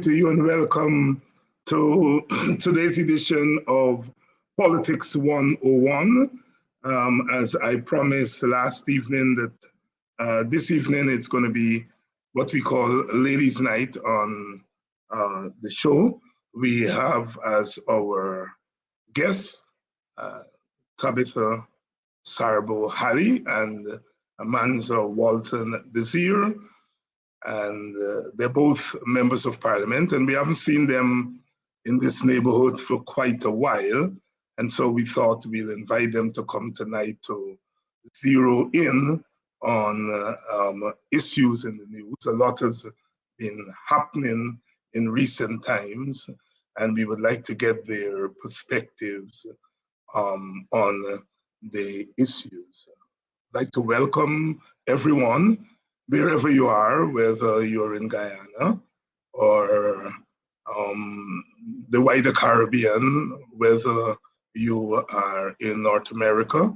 to you and welcome to today's edition of Politics 101. As I promised last evening that this evening it's going to be what we call Ladies' Night on the show. We have as our guests Tabitha Sarbo Halley and Amanza Walton Desir, and they're both members of parliament, and we haven't seen them in this neighborhood for quite a while, and so we thought we'll invite them to come tonight to zero in on issues in the news. A lot has been happening in recent times, and we would like to get their perspectives on the issues. I'd like to welcome everyone, wherever you are, whether you're in Guyana or the wider Caribbean, whether you are in North America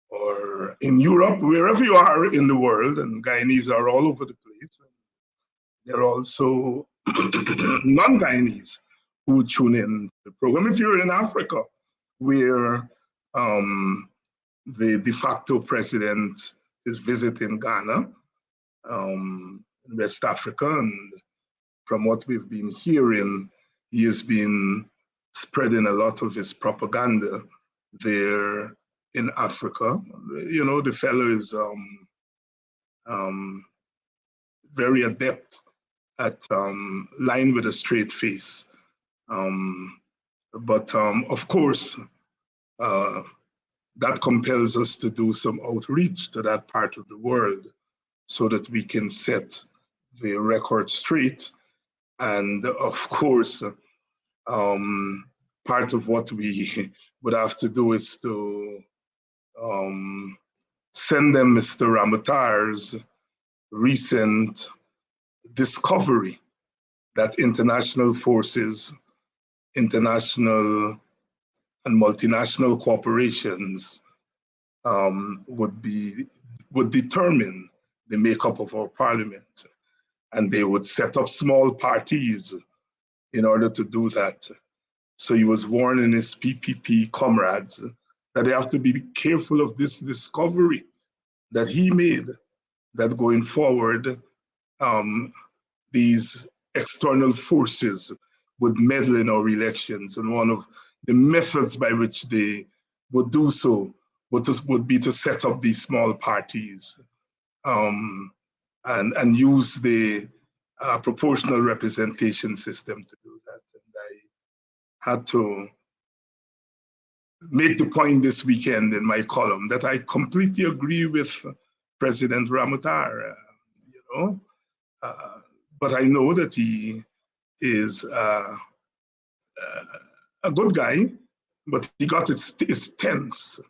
or in Europe, wherever you are in the world, and Guyanese are all over the place. There are also non-Guyanese who tune in to the program. If you're in Africa, where the de facto president is visiting Ghana, West Africa, and from what we've been hearing, he has been spreading a lot of his propaganda there in Africa. You know, the fellow is very adept at lying with a straight face. But of course, that compels us to do some outreach to that part of the world so that we can set the record straight. And of course, part of what we would have to do is to send them Mr. Ramotar's recent discovery that international forces, international and multinational corporations would determine the makeup of our parliament, and they would set up small parties in order to do that. So he was warning his PPP comrades that they have to be careful of this discovery that he made, that going forward, these external forces would meddle in our elections, and one of the methods by which they would do so would be to set up these small parties and use the proportional representation system to do that. And I had to make the point this weekend in my column that I completely agree with President Ramotar, but I know that he is a good guy, but he got his tense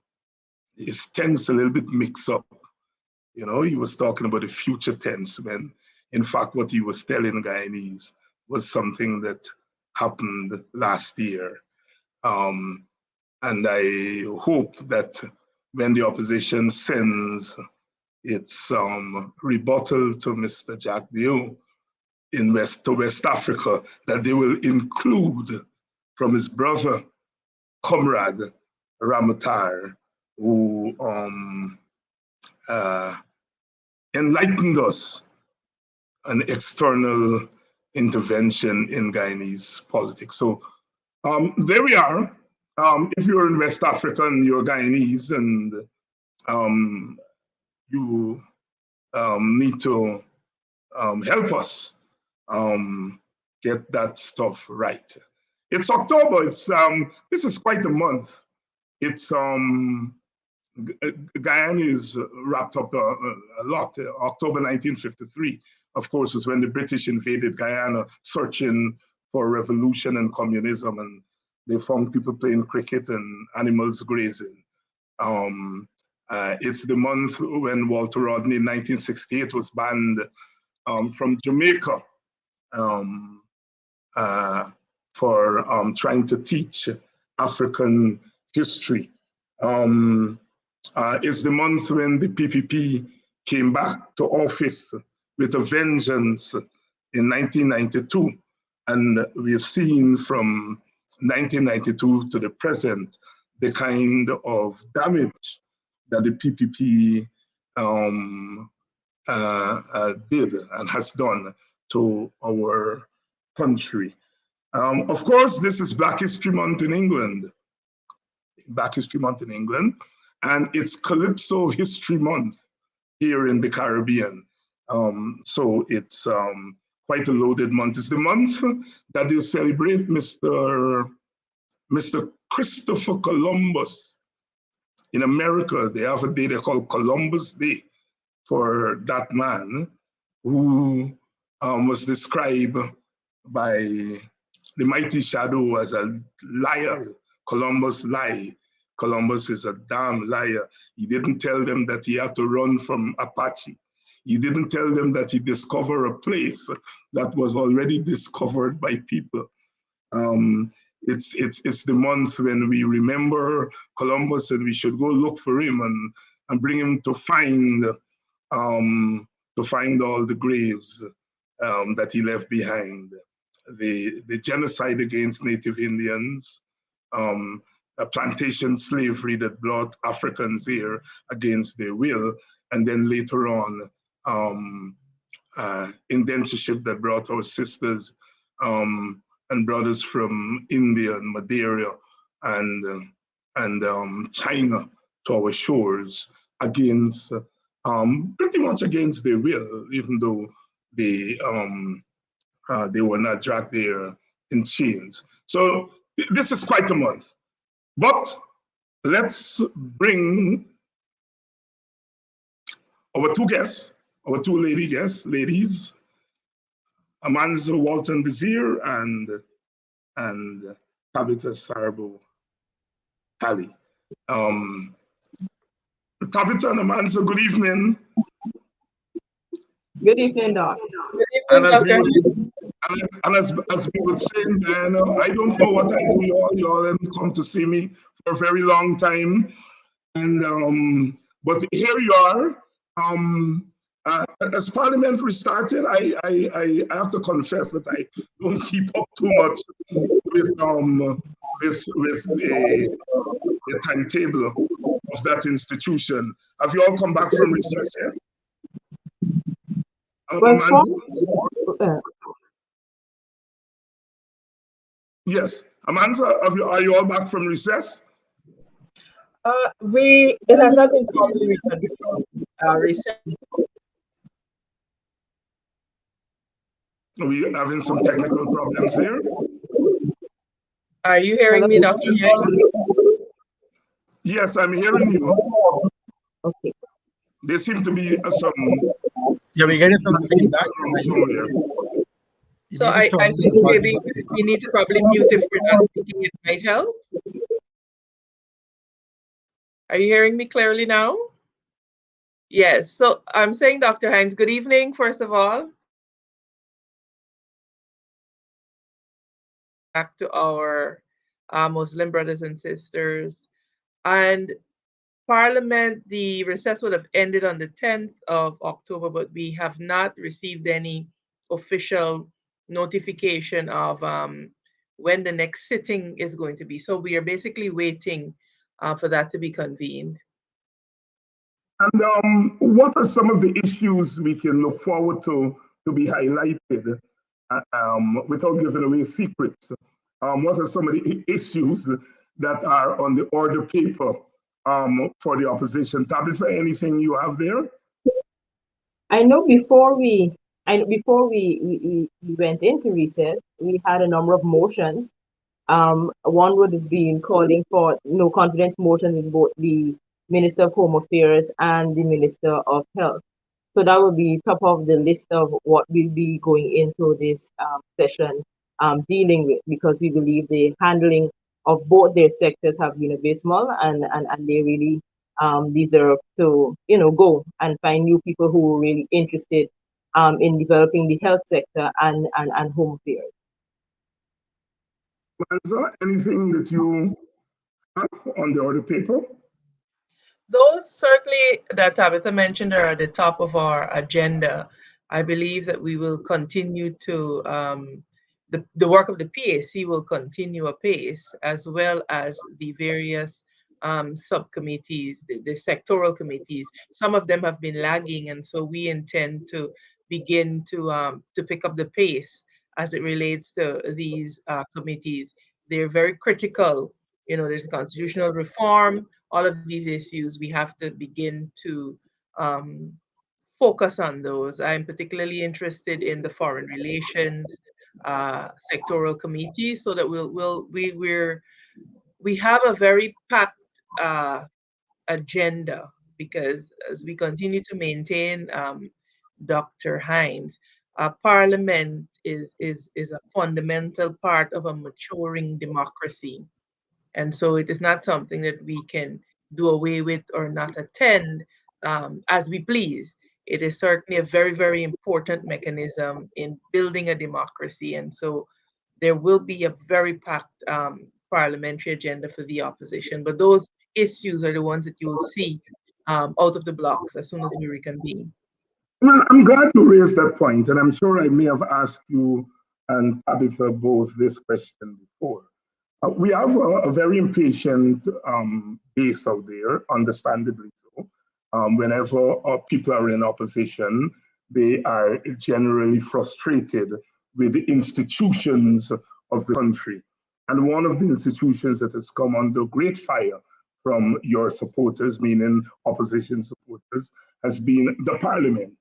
a little bit mixed up. You know, he was talking about the future tense when, in fact, what he was telling Guyanese was something that happened last year. And I hope that when the opposition sends its rebuttal to Mr. Jack Deo to West Africa, that they will include from his brother, comrade Ramotar, who enlightened us on external intervention in Guyanese politics. So there we are. If you're in West Africa and you're Guyanese and you need to help us get that stuff right. It's October. It's this is quite a month. It's Guyana is wrapped up a lot. October 1953, of course, was when the British invaded Guyana, searching for revolution and communism, and they found people playing cricket and animals grazing. It's the month when Walter Rodney in 1968 was banned from Jamaica for trying to teach African history. It's the month when the PPP came back to office with a vengeance in 1992. And we've seen from 1992 to the present the kind of damage that the PPP did and has done to our country. Of course, this is Black History Month in England, and it's Calypso History Month here in the Caribbean. So it's quite a loaded month. It's the month that they celebrate Mr. Christopher Columbus. In America, they have a day they call Columbus Day for that man who was described by the mighty shadow as a liar. Columbus lied. Columbus is a damn liar. He didn't tell them that he had to run from Apache. He didn't tell them that he discovered a place that was already discovered by people. It's the month when we remember Columbus, and we should go look for him and bring him to find all the graves that he left behind. The genocide against Native Indians, plantation slavery that brought Africans here against their will, and then later on, indentureship that brought our sisters and brothers from India and Madeira and China to our shores against pretty much against their will, even though they were not dragged there in chains. So this is quite a month. But let's bring our two guests, our two ladies, Amanzo Walton Desir and Tabitha Sarbo Tally. Tabitha and Amanzo, good evening. Good evening, Doc. And as we would say, Diana, I don't know what I do, y'all haven't come to see me for a very long time. And but here you are. As Parliament restarted, I have to confess that I don't keep up too much with the timetable of that institution. Have you all come back from recess yet? Yes, Amanda, are you all back from recess? It has not been formally reconfirmed. Recess. Are we having some technical problems there? Are you hearing me, Dr. Yang? Yes, I'm hearing you. Okay. There seem to be some. Yeah, we're getting some feedback from somewhere. So I think maybe we need to probably mute if we're not speaking. It might help. Are you hearing me clearly now? Yes. So I'm saying, Dr. Hines, good evening, first of all. Back to our Muslim brothers and sisters. And Parliament, the recess would have ended on the 10th of October, but we have not received any official notification of when the next sitting is going to be. So we are basically waiting for that to be convened. And what are some of the issues we can look forward to be highlighted without giving away secrets? What are some of the issues that are on the order paper for the opposition? Tabitha, anything you have there? I know before we went into recess, we had a number of motions. One would have been calling for no confidence motions in both the Minister of Home Affairs and the Minister of Health. So that would be top of the list of what we'll be going into this session dealing with, because we believe the handling of both their sectors have been abysmal, and they really deserve to go and find new people who are really interested in developing the health sector and home affairs. Manza, anything that you have on the order paper? Those certainly that Tabitha mentioned are at the top of our agenda. I believe that we will continue to the work of the PAC will continue apace, as well as the various subcommittees, the sectoral committees. Some of them have been lagging, and so we intend to begin to pick up the pace as it relates to these committees. They're very critical. You know, there's constitutional reform, all of these issues. We have to begin to focus on those. I'm particularly interested in the foreign relations sectoral committee, so that we have a very packed agenda, because as we continue to maintain Dr. Hines, Parliament is a fundamental part of a maturing democracy. And so it is not something that we can do away with or not attend as we please. It is certainly a very, very important mechanism in building a democracy. And so there will be a very packed parliamentary agenda for the opposition. But those issues are the ones that you will see out of the blocks as soon as we reconvene. Well, I'm glad you raised that point, and I'm sure I may have asked you and Tabitha both this question before. We have a very impatient base out there, understandably so. Whenever people are in opposition, they are generally frustrated with the institutions of the country. And one of the institutions that has come under great fire from your supporters, meaning opposition supporters, has been the Parliament.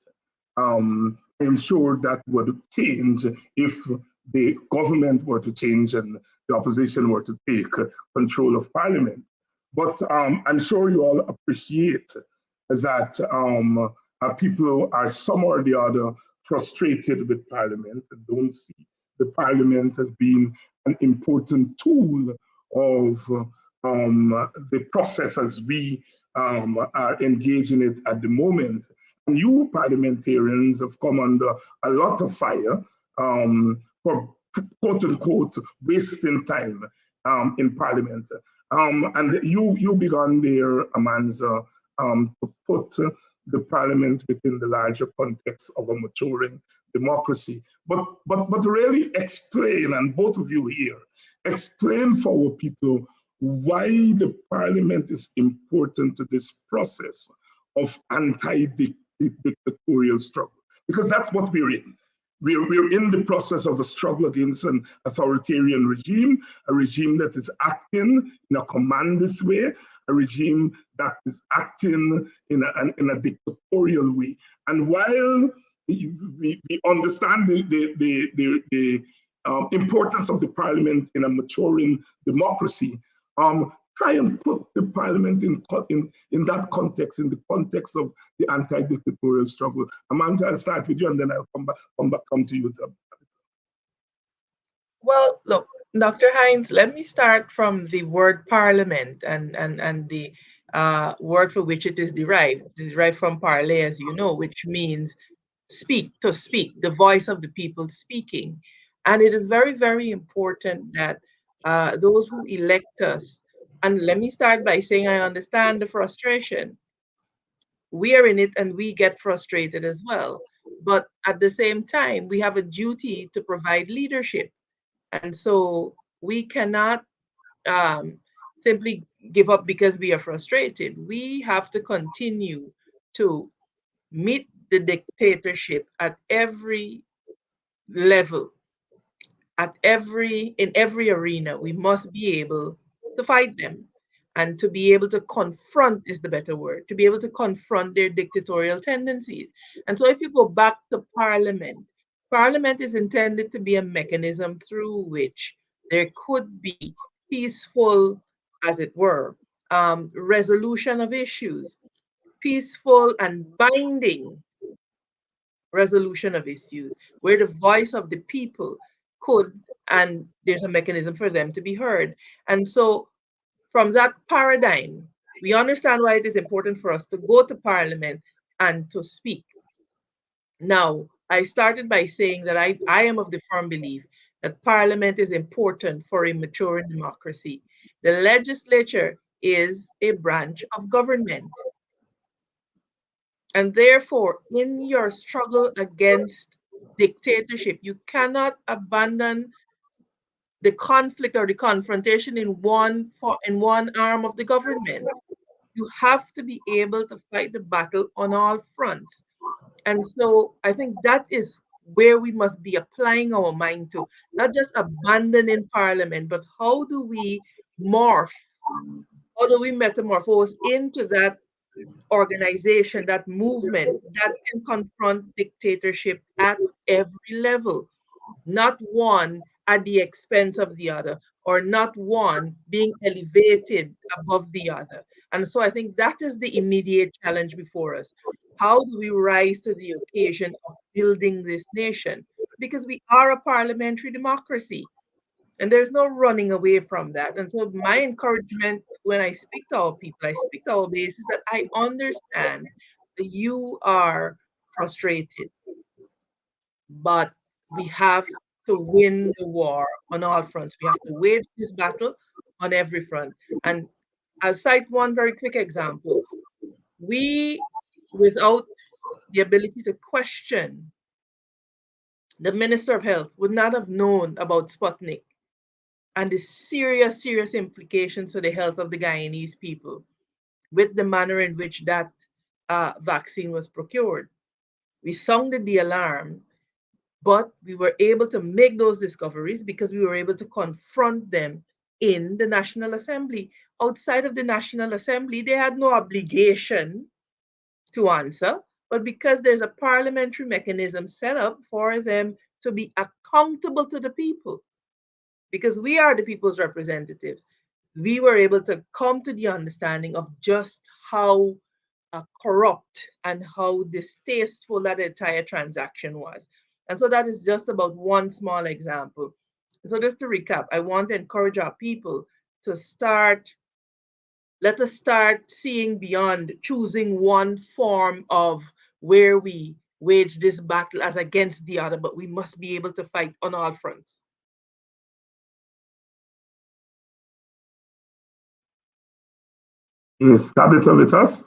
I'm sure that would change if the government were to change and the opposition were to take control of Parliament. But I'm sure you all appreciate that people are some or the other frustrated with Parliament and don't see the Parliament as being an important tool of the process as we are engaging it at the moment. And you parliamentarians have come under a lot of fire for quote unquote wasting time in Parliament. And you began there, Amanza, to put the Parliament within the larger context of a maturing democracy. But really explain, and both of you here, explain for our people why the Parliament is important to this process of anti-dictatorial struggle. Because that's what we're in. We're in the process of a struggle against an authoritarian regime, a regime that is acting in a commandist way, a regime that is acting in a dictatorial way. And while we understand the importance of the Parliament in a maturing democracy, try and put the Parliament in that context, in the context of the anti-dictatorial struggle. Amanza, I'll start with you, and then I'll come to you. Well, look, Dr. Hines, let me start from the word Parliament and the word for which it is derived. It is derived from parler, as you know, which means speak, to speak, the voice of the people speaking. And it is very, very important that those who elect us, and let me start by saying I understand the frustration. We are in it and we get frustrated as well. But at the same time, we have a duty to provide leadership. And so we cannot simply give up because we are frustrated. We have to continue to meet the dictatorship at every level, in every arena. We must be able to fight them, and to be able to confront is the better word, to be able to confront their dictatorial tendencies. And so if you go back to Parliament, Parliament is intended to be a mechanism through which there could be peaceful, as it were, resolution of issues, peaceful and binding resolution of issues, where the voice of the people could, and there's a mechanism for them to be heard. And so from that paradigm, we understand why it is important for us to go to Parliament and to speak. Now, I started by saying that I am of the firm belief that Parliament is important for a maturing democracy. The legislature is a branch of government. And therefore, in your struggle against dictatorship, you cannot abandon the conflict or the confrontation in one arm of the government. You have to be able to fight the battle on all fronts. And so I think that is where we must be applying our mind to, not just abandoning Parliament, but how do we morph, how do we metamorphose into that organization, that movement that can confront dictatorship at every level, not one at the expense of the other, or not one being elevated above the other. And so I think that is the immediate challenge before us. How do we rise to the occasion of building this nation? Because we are a parliamentary democracy. And there's no running away from that. And so my encouragement when I speak to our people, I speak to our base, is that I understand that you are frustrated, but we have to win the war on all fronts. We have to wage this battle on every front. And I'll cite one very quick example. We, without the ability to question, the Minister of Health would not have known about Sputnik and the serious, serious implications for the health of the Guyanese people with the manner in which that vaccine was procured. We sounded the alarm, but we were able to make those discoveries because we were able to confront them in the National Assembly. Outside of the National Assembly, they had no obligation to answer, but because there's a parliamentary mechanism set up for them to be accountable to the people, because we are the people's representatives, we were able to come to the understanding of just how corrupt and how distasteful that entire transaction was. And so that is just about one small example. So just to recap, I want to encourage our people to let us start seeing beyond choosing one form of where we wage this battle as against the other, but we must be able to fight on all fronts. Is Tabitha with us?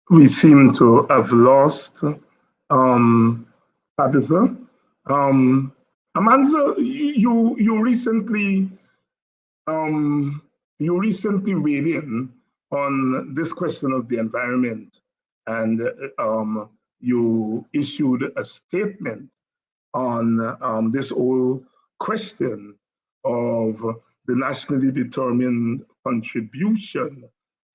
We seem to have lost Tabitha. Amanza, you recently weighed in on this question of the environment, and you issued a statement on this whole question of the nationally determined contribution.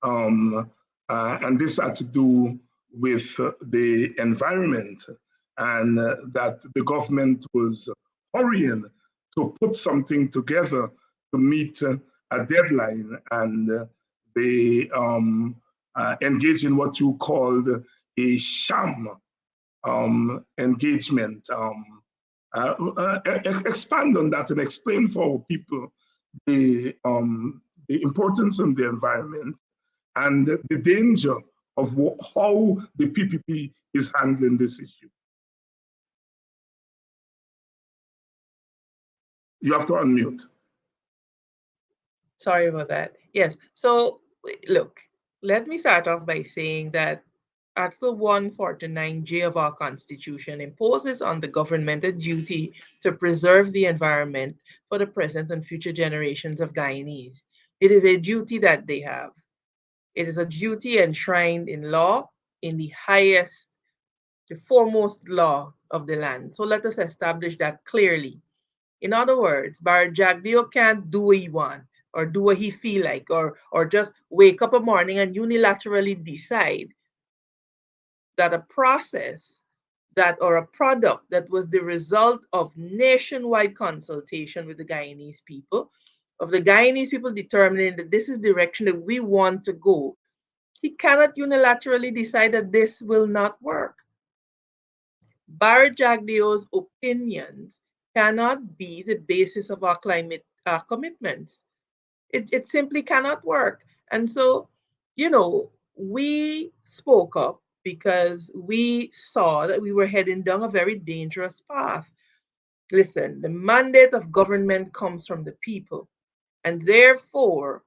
And this had to do with the environment, and that the government was hurrying to put something together to meet a deadline, and they engaged in what you called a sham engagement. Expand on that and explain for people the importance of the environment and the danger of how the PPP is handling this issue. You have to unmute. Sorry about that. Yes. So, look, let me start off by saying that Article 149J of our Constitution imposes on the government a duty to preserve the environment for the present and future generations of Guyanese. It is a duty that they have. It is a duty enshrined in law, in the highest, the foremost law of the land. So let us establish that clearly. In other words, Barry Jagdeo can't do what he wants or do what he feel like, or just wake up a morning and unilaterally decide that a process that or a product that was the result of nationwide consultation with the Guyanese people, of the Guyanese people determining that this is the direction that we want to go, he cannot unilaterally decide that this will not work. Barry Jagdeo's opinions cannot be the basis of our climate commitments. It simply cannot work. And so, we spoke up because we saw that we were heading down a very dangerous path. Listen, the mandate of government comes from the people. And therefore,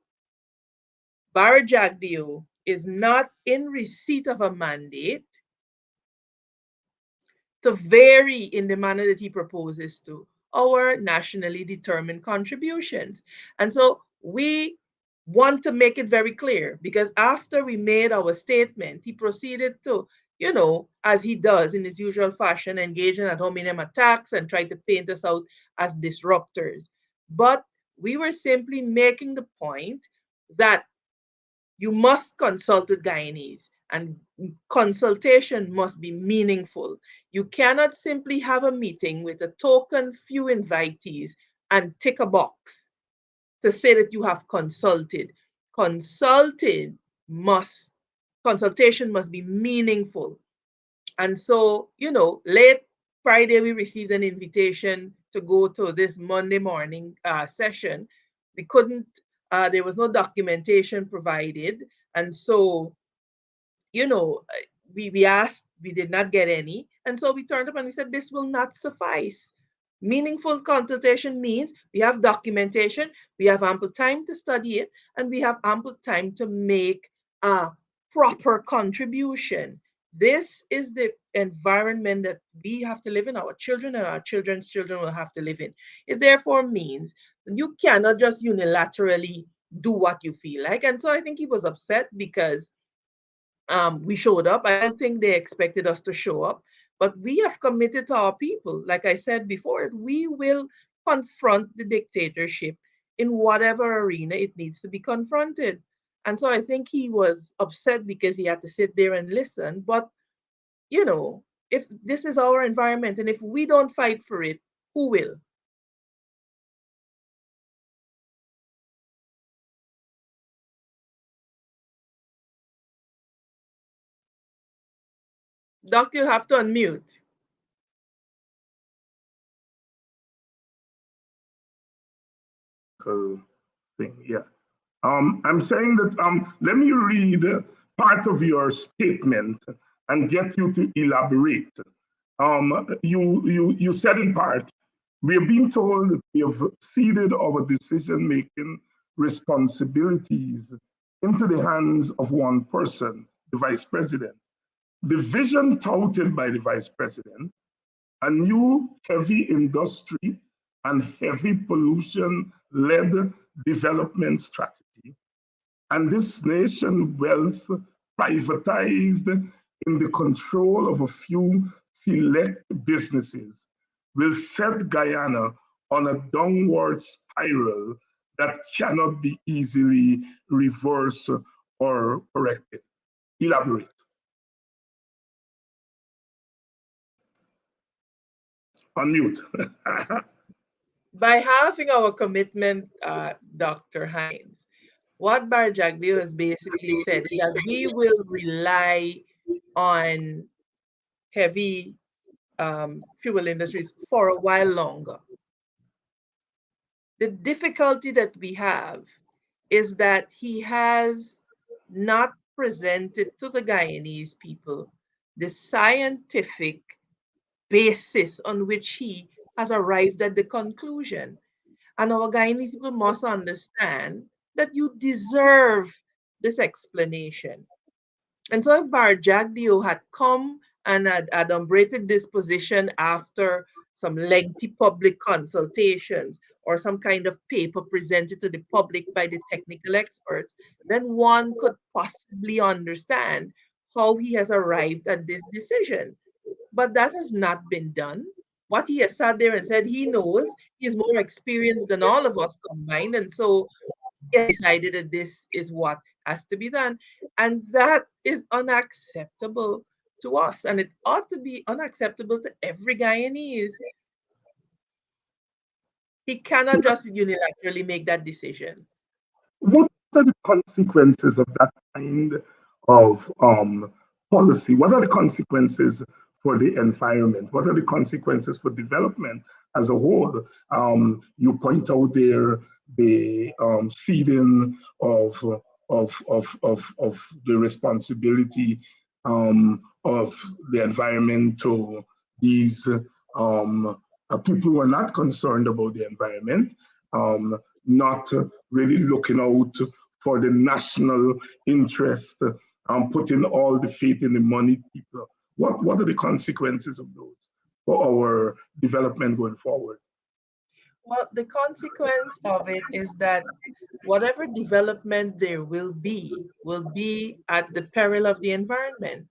Barry Jagdeo is not in receipt of a mandate to vary in the manner that he proposes to, our nationally determined contributions. And so we want to make it very clear, because after we made our statement, he proceeded to, as he does in his usual fashion, engage in ad hominem attacks and try to paint us out as disruptors. But we were simply making the point that you must consult with Guyanese, and consultation must be meaningful. You cannot simply have a meeting with a token few invitees and tick a box to say that you have consulted. Consultation must be meaningful. And so, late Friday, we received an invitation to go to this Monday morning session. We couldn't, there was no documentation provided. And so, we asked, we did not get any. And so we turned up and we said, this will not suffice. Meaningful consultation means we have documentation, we have ample time to study it, and we have ample time to make a proper contribution. This is the environment that we have to live in, our children and our children's children will have to live in. It therefore means you cannot just unilaterally do what you feel like. And so I think he was upset because we showed up. I don't think they expected us to show up, but we have committed to our people. Like I said before, we will confront the dictatorship in whatever arena it needs to be confronted. And so I think he was upset because he had to sit there and listen. But, if this is our environment and if we don't fight for it, who will? Doc, you'll have to unmute. Thing, yeah. I'm saying that let me read part of your statement and get you to elaborate. You said in part, we are being told that we have ceded our decision-making responsibilities into the hands of one person, the vice president. The vision touted by the vice president, a new heavy industry and heavy pollution-led development strategy, and this nation wealth privatized in the control of a few select businesses will set Guyana on a downward spiral that cannot be easily reversed or corrected. Elaborate. Unmute. By having our commitment, Dr. Hines, what Bar Jagdeo has basically said is that we will rely on heavy fuel industries for a while longer. The difficulty that we have is that he has not presented to the Guyanese people the scientific basis on which he has arrived at the conclusion. And our Guyanese people must understand that you deserve this explanation. And so if Bar Jagdeo had come and had adumbrated this position after some lengthy public consultations or some kind of paper presented to the public by the technical experts, then one could possibly understand how he has arrived at this decision. But that has not been done. What he has sat there and said he knows, he's more experienced than all of us combined. And so he has decided that this is what has to be done. And that is unacceptable to us. And it ought to be unacceptable to every Guyanese. He cannot just unilaterally make that decision. What are the consequences of that kind of policy? What are the consequences for the environment? What are the consequences for development as a whole? You point out there the ceding of the responsibility of the environment to these people who are not concerned about the environment, not really looking out for the national interest, putting all the faith in the money people. What are the consequences of those for our development going forward? Well, the consequence of it is that whatever development there will be at the peril of the environment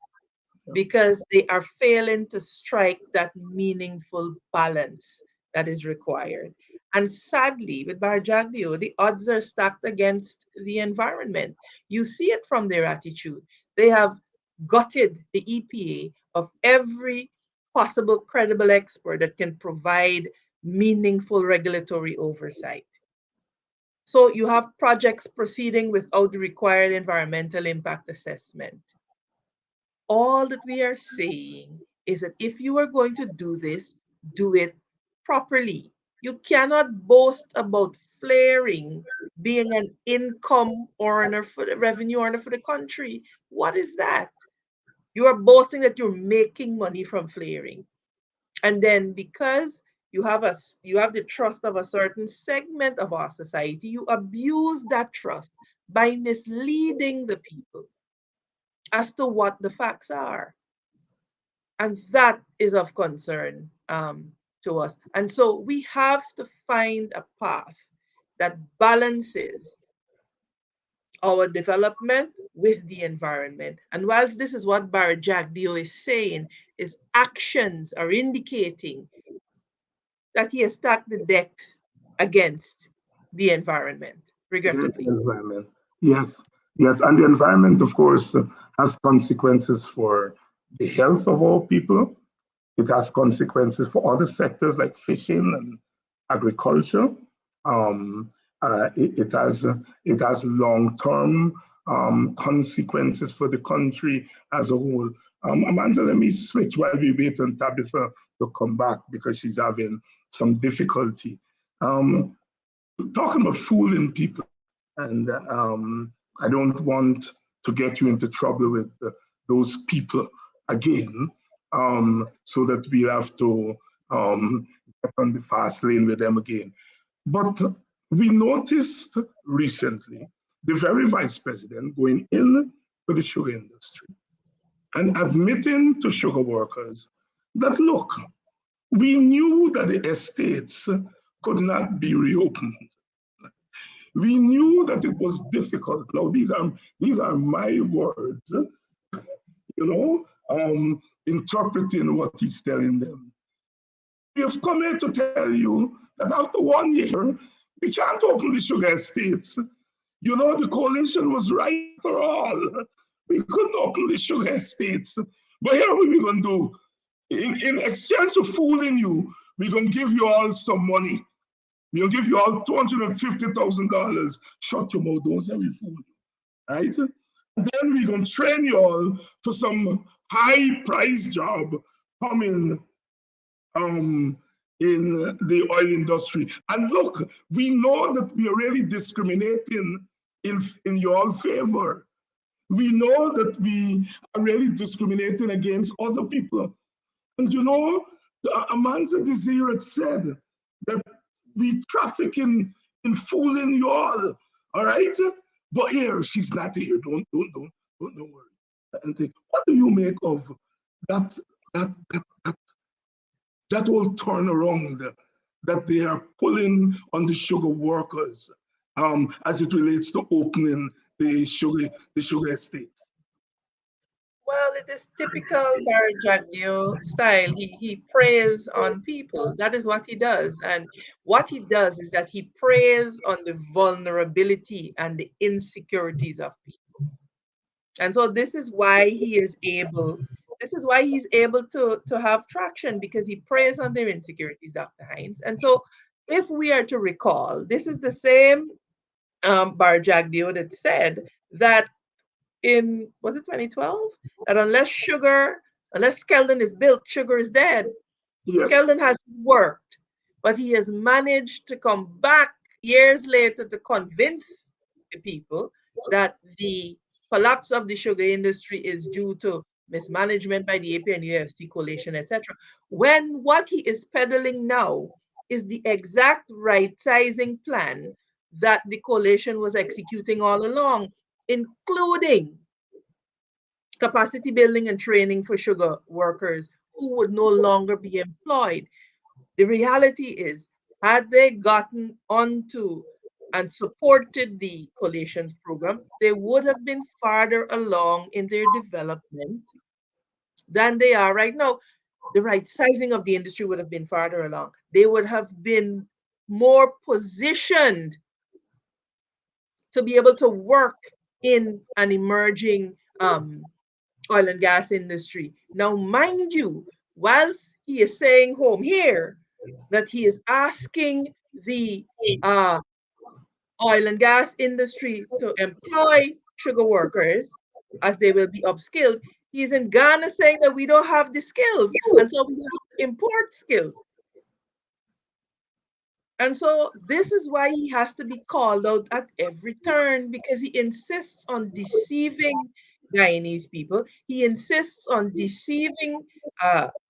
because they are failing to strike that meaningful balance that is required. And sadly, with Barjagdio, the odds are stacked against the environment. You see it from their attitude. They have gutted the EPA of every possible credible expert that can provide meaningful regulatory oversight. So you have projects proceeding without the required environmental impact assessment. All that we are saying is that if you are going to do this, do it properly. You cannot boast about flaring being an income earner for the revenue earner for the country. What is that? You are boasting that you're making money from flaring. And then because you have the trust of a certain segment of our society, you abuse that trust by misleading the people as to what the facts are. And that is of concern to us. And so we have to find a path that balances our development with the environment. And whilst this is what Barjagdio is saying, his actions are indicating that he has stacked the decks against the environment, Against regrettably. the environment. Yes, yes, and the environment, of course, has consequences for the health of all people. It has consequences for other sectors like fishing and agriculture. Um, it has long-term consequences for the country as a whole. Amanda, let me switch while we wait on Tabitha to come back because she's having some difficulty. Talking about fooling people, and I don't want to get you into trouble with those people again, so that we have to get on the fast lane with them again. But we noticed recently the very vice president going in to the sugar industry and admitting to sugar workers that, look, we knew that the estates could not be reopened. We knew that it was difficult. Now, these are my words, you know, interpreting what he's telling them. We have come here to tell you that after 1 year, we can't open the sugar estates. You know, the coalition was right for all. We couldn't open the sugar estates. But here what we're going to do. In exchange for fooling you, we're going to give you all some money. We'll give you all $250,000. Shut your mouth, don't say we fool you, right? And then we're going to train you all for some high price job coming in the oil industry. And look, we know that we are really discriminating in your favor. We know that we are really discriminating against other people. And you know, Amanza Desiree said that we traffic in fooling you all right? But here, she's not here. Don't worry. And think, what do you make of that that whole turnaround that they are pulling on the sugar workers as it relates to opening the sugar estates? Well, it is typical Barjagdio style. He preys on people. That is what he does. And what he does is that he preys on the vulnerability and the insecurities of people. And so this is why he's able to have traction because he preys on their insecurities, Dr. Hines. And so if we are to recall, this is the same Barjagdio that said that in, was it 2012, that unless Skeldon is built, sugar is dead. Yes. Skeldon has worked, but he has managed to come back years later to convince the people that the collapse of the sugar industry is due to mismanagement by the AP and UFC coalition, etc. When what he is peddling now is the exact right sizing plan that the coalition was executing all along, including capacity building and training for sugar workers who would no longer be employed. The reality is Had they gotten onto and supported the collations program, they would have been farther along in their development than they are right now. The right sizing of the industry would have been farther along. They would have been more positioned to be able to work in an emerging oil and gas industry. Now, mind you, whilst he is saying home here that he is asking the uh, oil and gas industry to employ sugar workers as they will be upskilled, he's in Ghana saying that we don't have the skills, and so we have to import skills. And so this is why he has to be called out at every turn, because he insists on deceiving Guyanese people. He insists on deceiving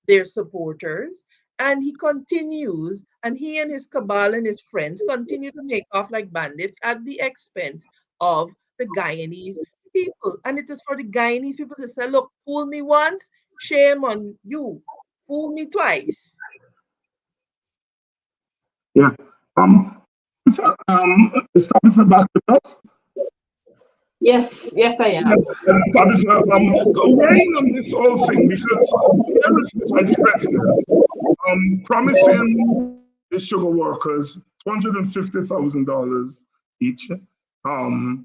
their supporters. And he continues, and he and his cabal and his friends continue to make off like bandits at the expense of the Guyanese people. And it is for the Guyanese people to say, look, fool me once, shame on you. Fool me twice. Yeah. Is Tabitha back with us? Yes, yes, I am. Yes, Tabitha, weighing on this whole thing, because here is the vice president promising the sugar workers $250,000 each, and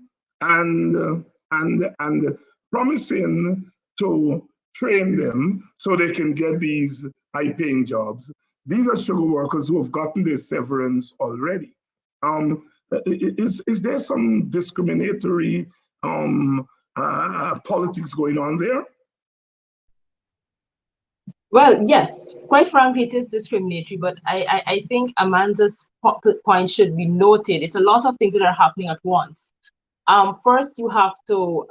promising to train them so they can get these high-paying jobs. These are sugar workers who have gotten their severance already. Is there some discriminatory politics going on there? Well, yes, quite frankly, it is discriminatory, but I think Amanda's point should be noted. It's a lot of things that are happening at once. First, you have to,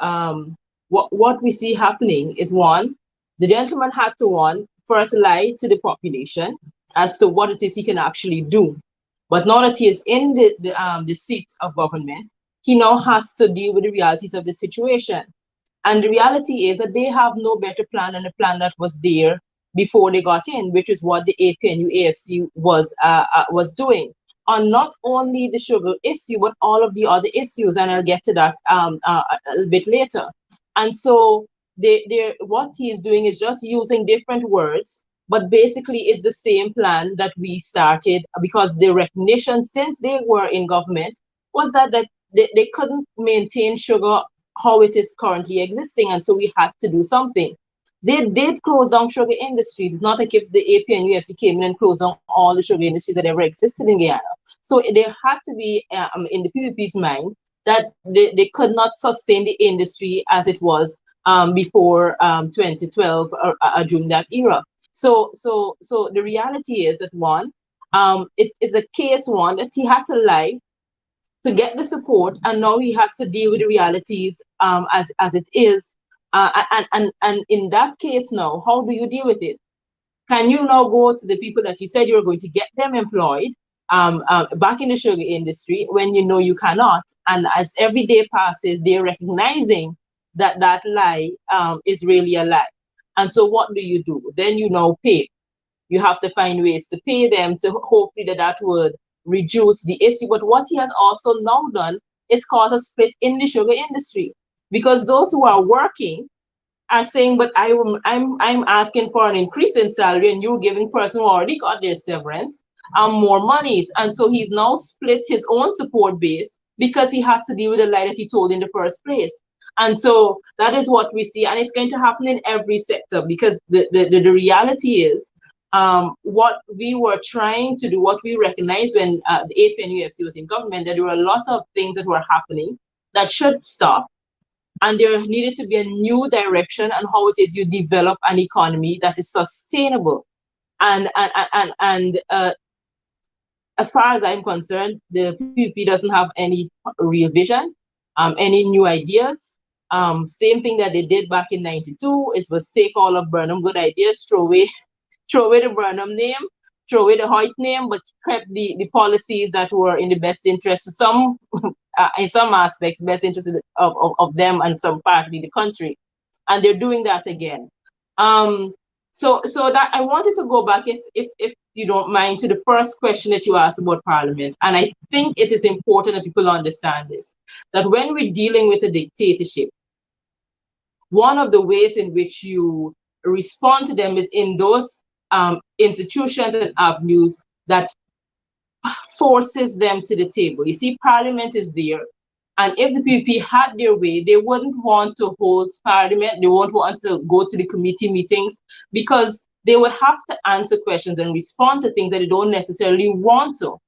what we see happening is, one, the gentleman had to, first lie to the population as to what it is he can actually do. But now that he is in the seat of government, he now has to deal with the realities of the situation. And the reality is that they have no better plan than the plan that was there before they got in, which is what the APNU AFC was doing on not only the sugar issue, but all of the other issues. And I'll get to that a little bit later. And so what he is doing is just using different words, but basically it's the same plan that we started, because the recognition since they were in government was that they couldn't maintain sugar how it is currently existing, and so we had to do something. They did close down sugar industries. It's not like if the APNU AFC came in and closed down all the sugar industries that ever existed in Guyana. So there had to be, in the PPP's mind, that they could not sustain the industry as it was before 2012 or during that era. So the reality is that, one, it is a case, one, that he had to lie to get the support, and now he has to deal with the realities as it is. And in that case now, how do you deal with it? Can you now go to the people that you said you were going to get them employed back in the sugar industry when you know you cannot? And as every day passes, they're recognizing that that lie is really a lie. And so what do? Then you now pay. You have to find ways to pay them to hopefully that would reduce the issue. But what he has also now done is cause a split in the sugar industry, because those who are working are saying, but I'm asking for an increase in salary, and you're giving person who already got their severance more monies. And so he's now split his own support base because he has to deal with the lie that he told in the first place. And so that is what we see, and it's going to happen in every sector, because the reality is, what we were trying to do, what we recognized when the APNU AFC was in government, that there were a lot of things that were happening that should stop, and there needed to be a new direction on how it is you develop an economy that is sustainable. And as far as I'm concerned, the PPP doesn't have any real vision, any new ideas. Same thing that they did back in '92. It was take all of Burnham good ideas, throw away the Burnham name, throw away the Hoyt name, but kept the policies that were in the best interest of some, in some aspects, best interest of them and some partly the country. And they're doing that again. So that I wanted to go back, if you don't mind, to the first question that you asked about Parliament. And I think it is important that people understand this, that when we're dealing with a dictatorship, one of the ways in which you respond to them is in those institutions and avenues that forces them to the table. You see, Parliament is there. And if the PPP had their way, they wouldn't want to hold Parliament. They won't want to go to the committee meetings because they would have to answer questions and respond to things that they don't necessarily want to.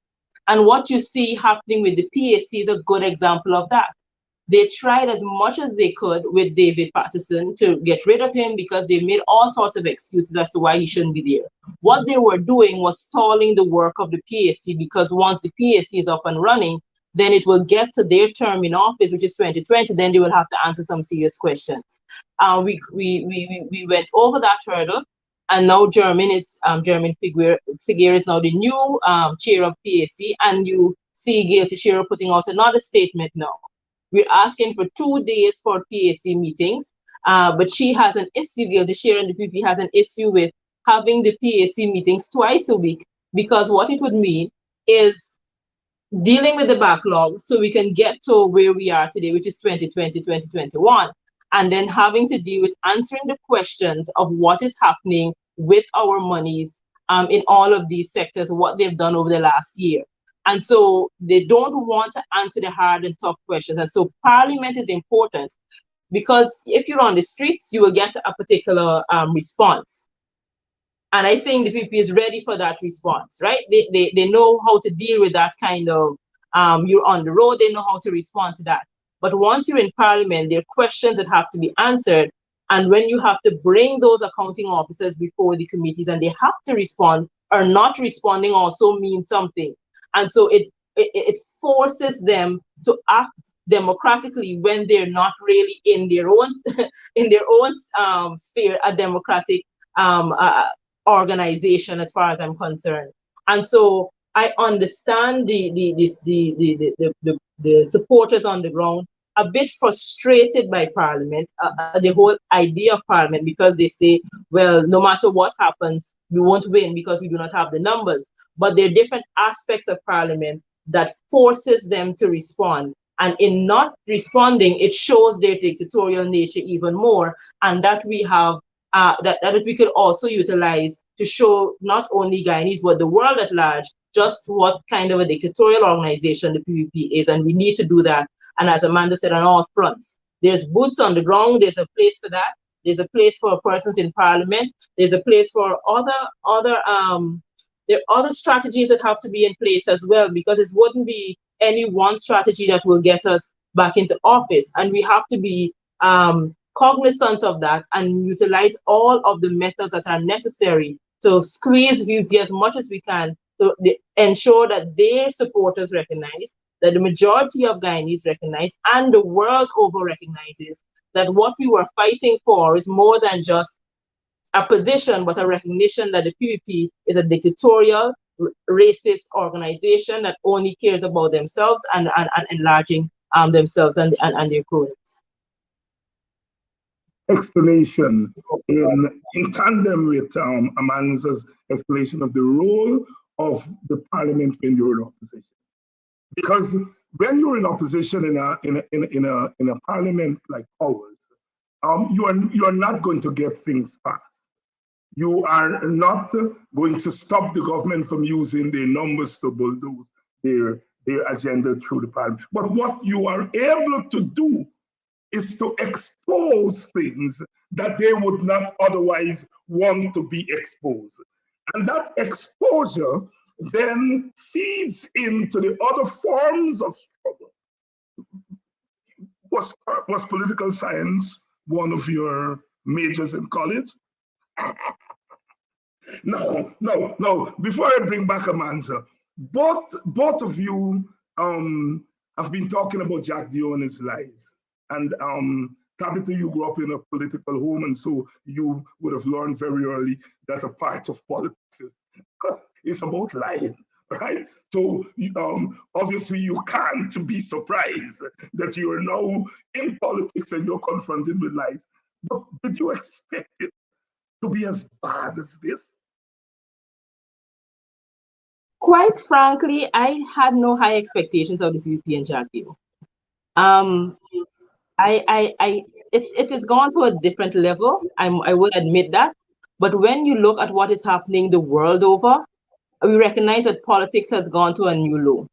And what you see happening with the PAC is a good example of that. They tried as much as they could with David Patterson to get rid of him because they made all sorts of excuses as to why he shouldn't be there. What they were doing was stalling the work of the PAC, because once the PAC is up and running, then it will get to their term in office, which is 2020, then they will have to answer some serious questions. We went over that hurdle, and now German Figueres is now the new chair of PAC, and you see Gail Teixeira putting out another statement now. We're asking for 2 days for PAC meetings, but she has an issue, Gail Teixeira and the PP has an issue with having the PAC meetings twice a week, because what it would mean is dealing with the backlog so we can get to where we are today, which is 2020, 2021, and then having to deal with answering the questions of what is happening with our monies in all of these sectors, what they've done over the last year. And so they don't want to answer the hard and tough questions. And so Parliament is important because if you're on the streets, you will get a particular response. And I think the PP is ready for that response, right? They know how to deal with that kind of, you're on the road, they know how to respond to that. But once you're in Parliament, there are questions that have to be answered. And when you have to bring those accounting officers before the committees and they have to respond, or not responding also means something. And so it forces them to act democratically when they're not really in their own sphere, a democratic organization, as far as I'm concerned. And so I understand the supporters on the ground a bit frustrated by Parliament, the whole idea of Parliament, because they say, well, no matter what happens, we won't win because we do not have the numbers. But there are different aspects of Parliament that forces them to respond. And in not responding, it shows their dictatorial nature even more, and that we have that we could also utilize to show not only Guyanese but the world at large just what kind of a dictatorial organization the PPP is, and we need to do that. And as Amanda said, on all fronts, there's boots on the ground. There's a place for that. There's a place for persons in Parliament. There's a place for there are other strategies that have to be in place as well, because it wouldn't be any one strategy that will get us back into office, and we have to be cognizant of that and utilize all of the methods that are necessary to squeeze VP as much as we can to ensure that their supporters recognize, that the majority of Guyanese recognize, and the world over recognizes that what we were fighting for is more than just a position, but a recognition that the PPP is a dictatorial, racist organization that only cares about themselves and enlarging themselves and their cronies. Explanation in tandem with Amanda's explanation of the role of the Parliament when you're in opposition, because when you're in opposition in a Parliament like ours, you are not going to get things passed. You are not going to stop the government from using their numbers to bulldoze their agenda through the Parliament. But what you are able to do is to expose things that they would not otherwise want to be exposed. And that exposure then feeds into the other forms of struggle. Was political science one of your majors in college? No. Before I bring back Amanda, both of you have been talking about Jack Dion's lies. And Tabitha, you grew up in a political home, and so you would have learned very early that a part of politics is about lying, right? So obviously you can't be surprised that you are now in politics and you're confronted with lies. But did you expect it to be as bad as this? Quite frankly, I had no high expectations of the PPP and Jackie. Um, it has gone to a different level. I will admit that. But when you look at what is happening the world over, we recognize that politics has gone to a new low.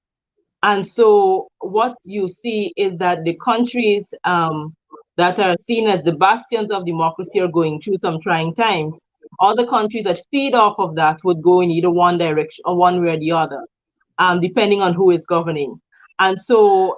And so what you see is that the countries that are seen as the bastions of democracy are going through some trying times. All the countries that feed off of that would go in either one direction or one way or the other, depending on who is governing. And so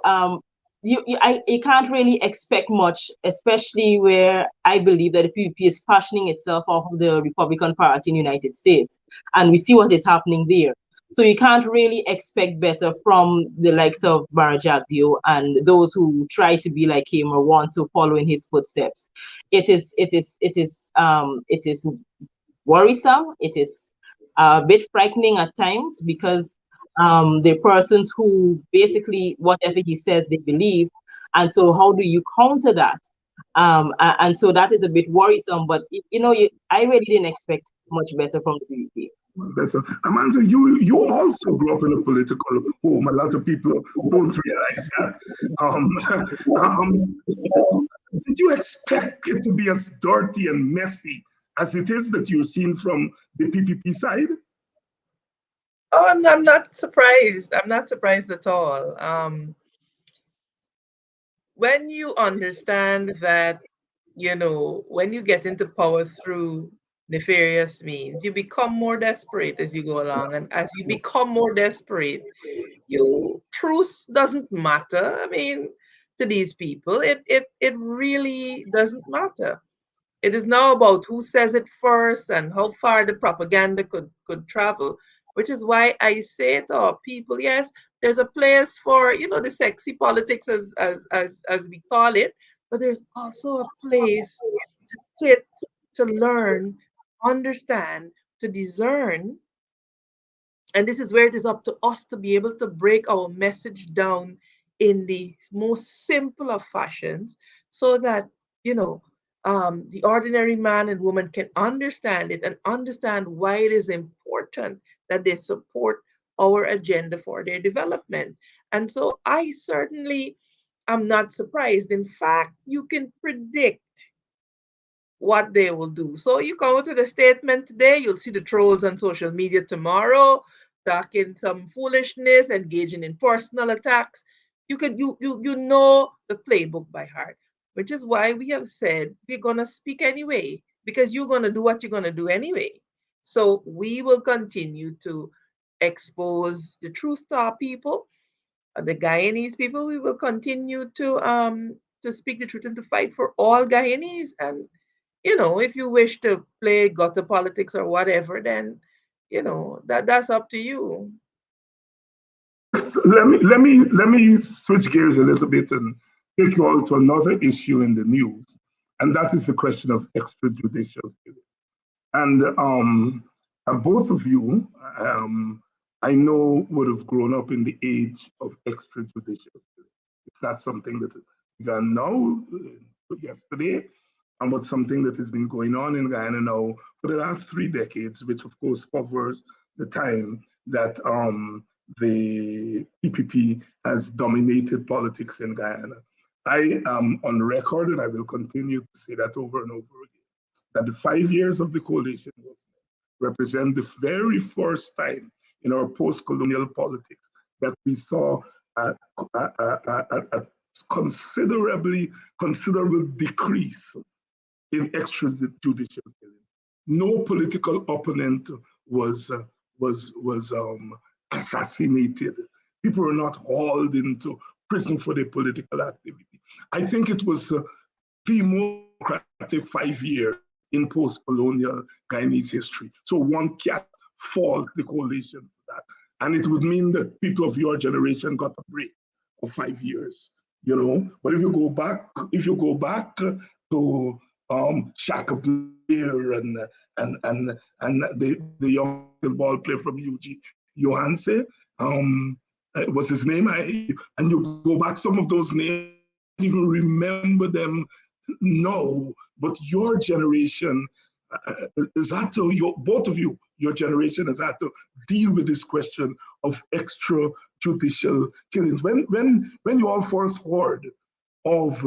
you can't really expect much, especially where I believe that the PPP is fashioning itself off of the Republican Party in the United States. And we see what is happening there. So you can't really expect better from the likes of Bara Jagdeo and those who try to be like him or want to follow in his footsteps. It is worrisome. It is a bit frightening at times because the persons who basically whatever he says they believe, and so how do you counter that? And so that is a bit worrisome. But I really didn't expect much better from the PPP. Better. Amanza, you also grew up in a political home. A lot of people don't realize that. Did you expect it to be as dirty and messy as it is that you're seeing from the PPP side? Oh, I'm not surprised. I'm not surprised at all. When you understand that, when you get into power through nefarious means, you become more desperate as you go along. And as you become more desperate, truth doesn't matter. I mean, to these people, it really doesn't matter. It is now about who says it first and how far the propaganda could travel, which is why I say to our people, yes, there's a place for, the sexy politics as we call it, but there's also a place to sit, to learn, understand, to discern. And this is where it is up to us to be able to break our message down in the most simple of fashions so that, the ordinary man and woman can understand it and understand why it is important that they support our agenda for their development. And so I certainly am not surprised. In fact, you can predict what they will do. So you come out with a statement today, you'll see the trolls on social media tomorrow talking some foolishness, engaging in personal attacks. You know the playbook by heart, which is why we have said we're gonna speak anyway, because you're gonna do what you're gonna do anyway. So we will continue to expose the truth to our people, the Guyanese people. We will continue to speak the truth and to fight for all Guyanese. And if you wish to play gutter politics or whatever, then that's up to you. Let me switch gears a little bit and take you all to another issue in the news, and that is the question of extrajudicial killing. And both of you, I know, would have grown up in the age of extrajudicial killing. It's not something that began now, yesterday, and but something that has been going on in Guyana now for the last 3 decades, which of course covers the time that the PPP has dominated politics in Guyana. I am on record, and I will continue to say that over and over again, that the 5 years of the coalition represent the very first time in our post-colonial politics that we saw a considerable decrease in extrajudicial killing. No political opponent was assassinated. People were not hauled into prison for their political activity. I think it was the most democratic 5 years in post-colonial Guyanese history. So one can't fault the coalition for that. And it would mean that people of your generation got a break of 5 years, But if you go back to Shaka Blair and the young ball player from UG, Johanse, what's his name? And you go back, some of those names, I don't even remember them now, but your generation both of you, your generation has had to deal with this question of extrajudicial killings. When you all first heard of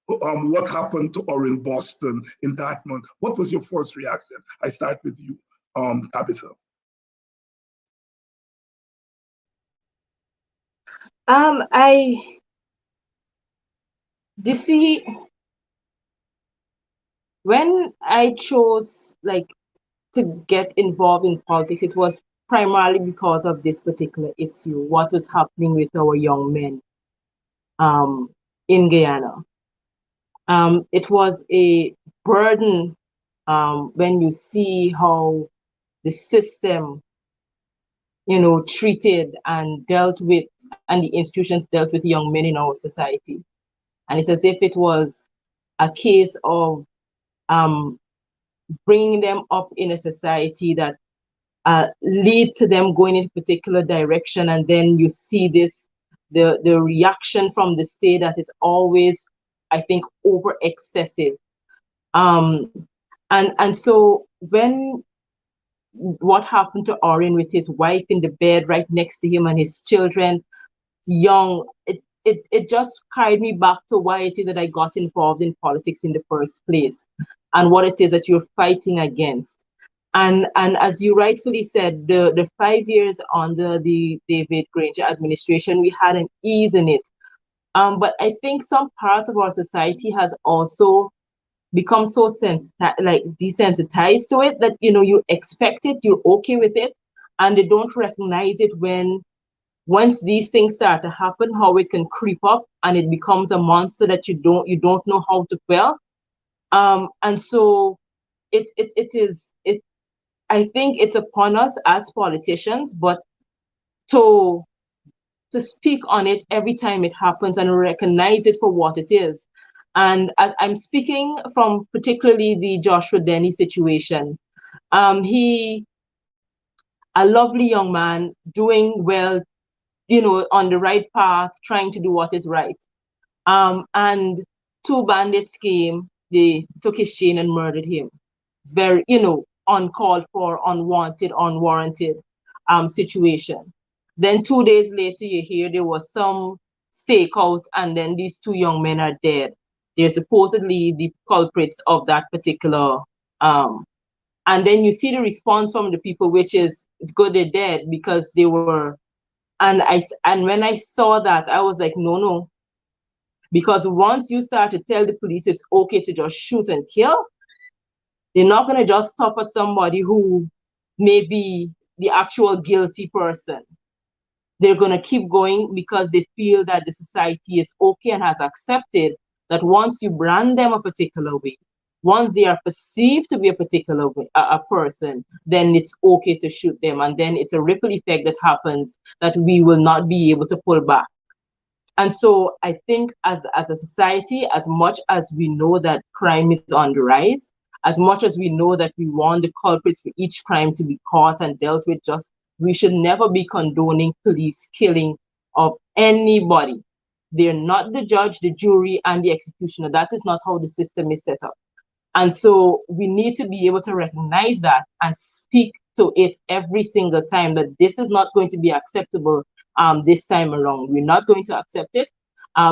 what happened to Orrin Boston in that month, what was your first reaction? I start with you, Tabitha. When I chose to get involved in politics, it was primarily because of this particular issue, what was happening with our young men in Guyana. It was a burden when you see how the system, treated and dealt with, and the institutions dealt with young men in our society. And it's as if it was a case of bringing them up in a society that lead to them going in a particular direction, and then you see the reaction from the state that is always, I think, over excessive. And so when what happened to Orrin with his wife in the bed right next to him and his children young, it just carried me back to why it is that I got involved in politics in the first place, and what it is that you're fighting against. And as you rightfully said, the 5 years under the David Granger administration, we had an ease in it. But I think some parts of our society has also become so desensitized to it that you expect it, you're okay with it, and they don't recognize it when once these things start to happen, how it can creep up and it becomes a monster that you don't know how to quell. And so I think it's upon us as politicians, but to speak on it every time it happens and recognize it for what it is. And I'm speaking from particularly the Joshua Denny situation. He, a lovely young man, doing well, on the right path, trying to do what is right. And two bandits came, they took his chain and murdered him. Very, uncalled for, unwanted, unwarranted situation. Then 2 days later, you hear there was some stakeout, and then these two young men are dead. They're supposedly the culprits of that particular. And then you see the response from the people, which is, it's good they're dead, because they were. And when I saw that, I was like, no, because once you start to tell the police it's okay to just shoot and kill, they're not going to just stop at somebody who may be the actual guilty person. They're going to keep going because they feel that the society is okay and has accepted that once you brand them a particular way, once they are perceived to be a particular way, a person, then it's okay to shoot them. And then it's a ripple effect that happens that we will not be able to pull back. And so I think as a society, as much as we know that crime is on the rise, as much as we know that we want the culprits for each crime to be caught and dealt with, we should never be condoning police killing of anybody. They're not the judge, the jury, and the executioner. That is not how the system is set up. And so we need to be able to recognize that and speak to it every single time that this is not going to be acceptable this time around. We're not going to accept it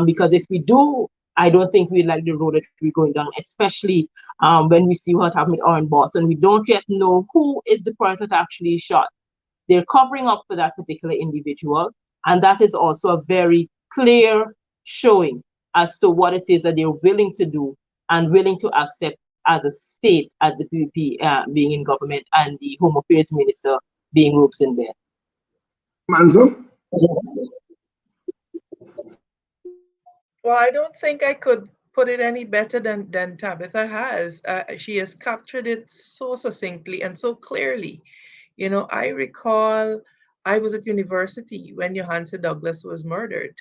because if we do, I don't think we like the road that we're going down, especially when we see what happened with Orrin Boston. We don't yet know who is the person that actually shot. They're covering up for that particular individual. And that is also a very clear showing as to what it is that they're willing to do and willing to accept as a state, as the PPP being in government and the Home Affairs Minister being ropes in there. Manzo? Well, I don't think I could put it any better than Tabitha has. She has captured it so succinctly and so clearly. I recall I was at university when Johansa Douglas was murdered.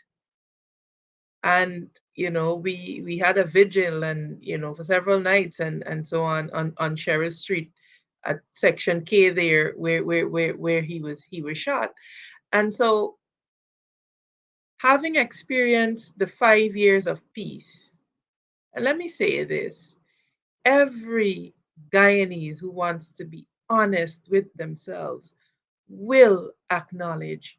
And, we had a vigil and, for several nights and so on Sherrill Street at Section K there where he was shot. And so having experienced the 5 years of peace, and let me say this, every Guyanese who wants to be honest with themselves will acknowledge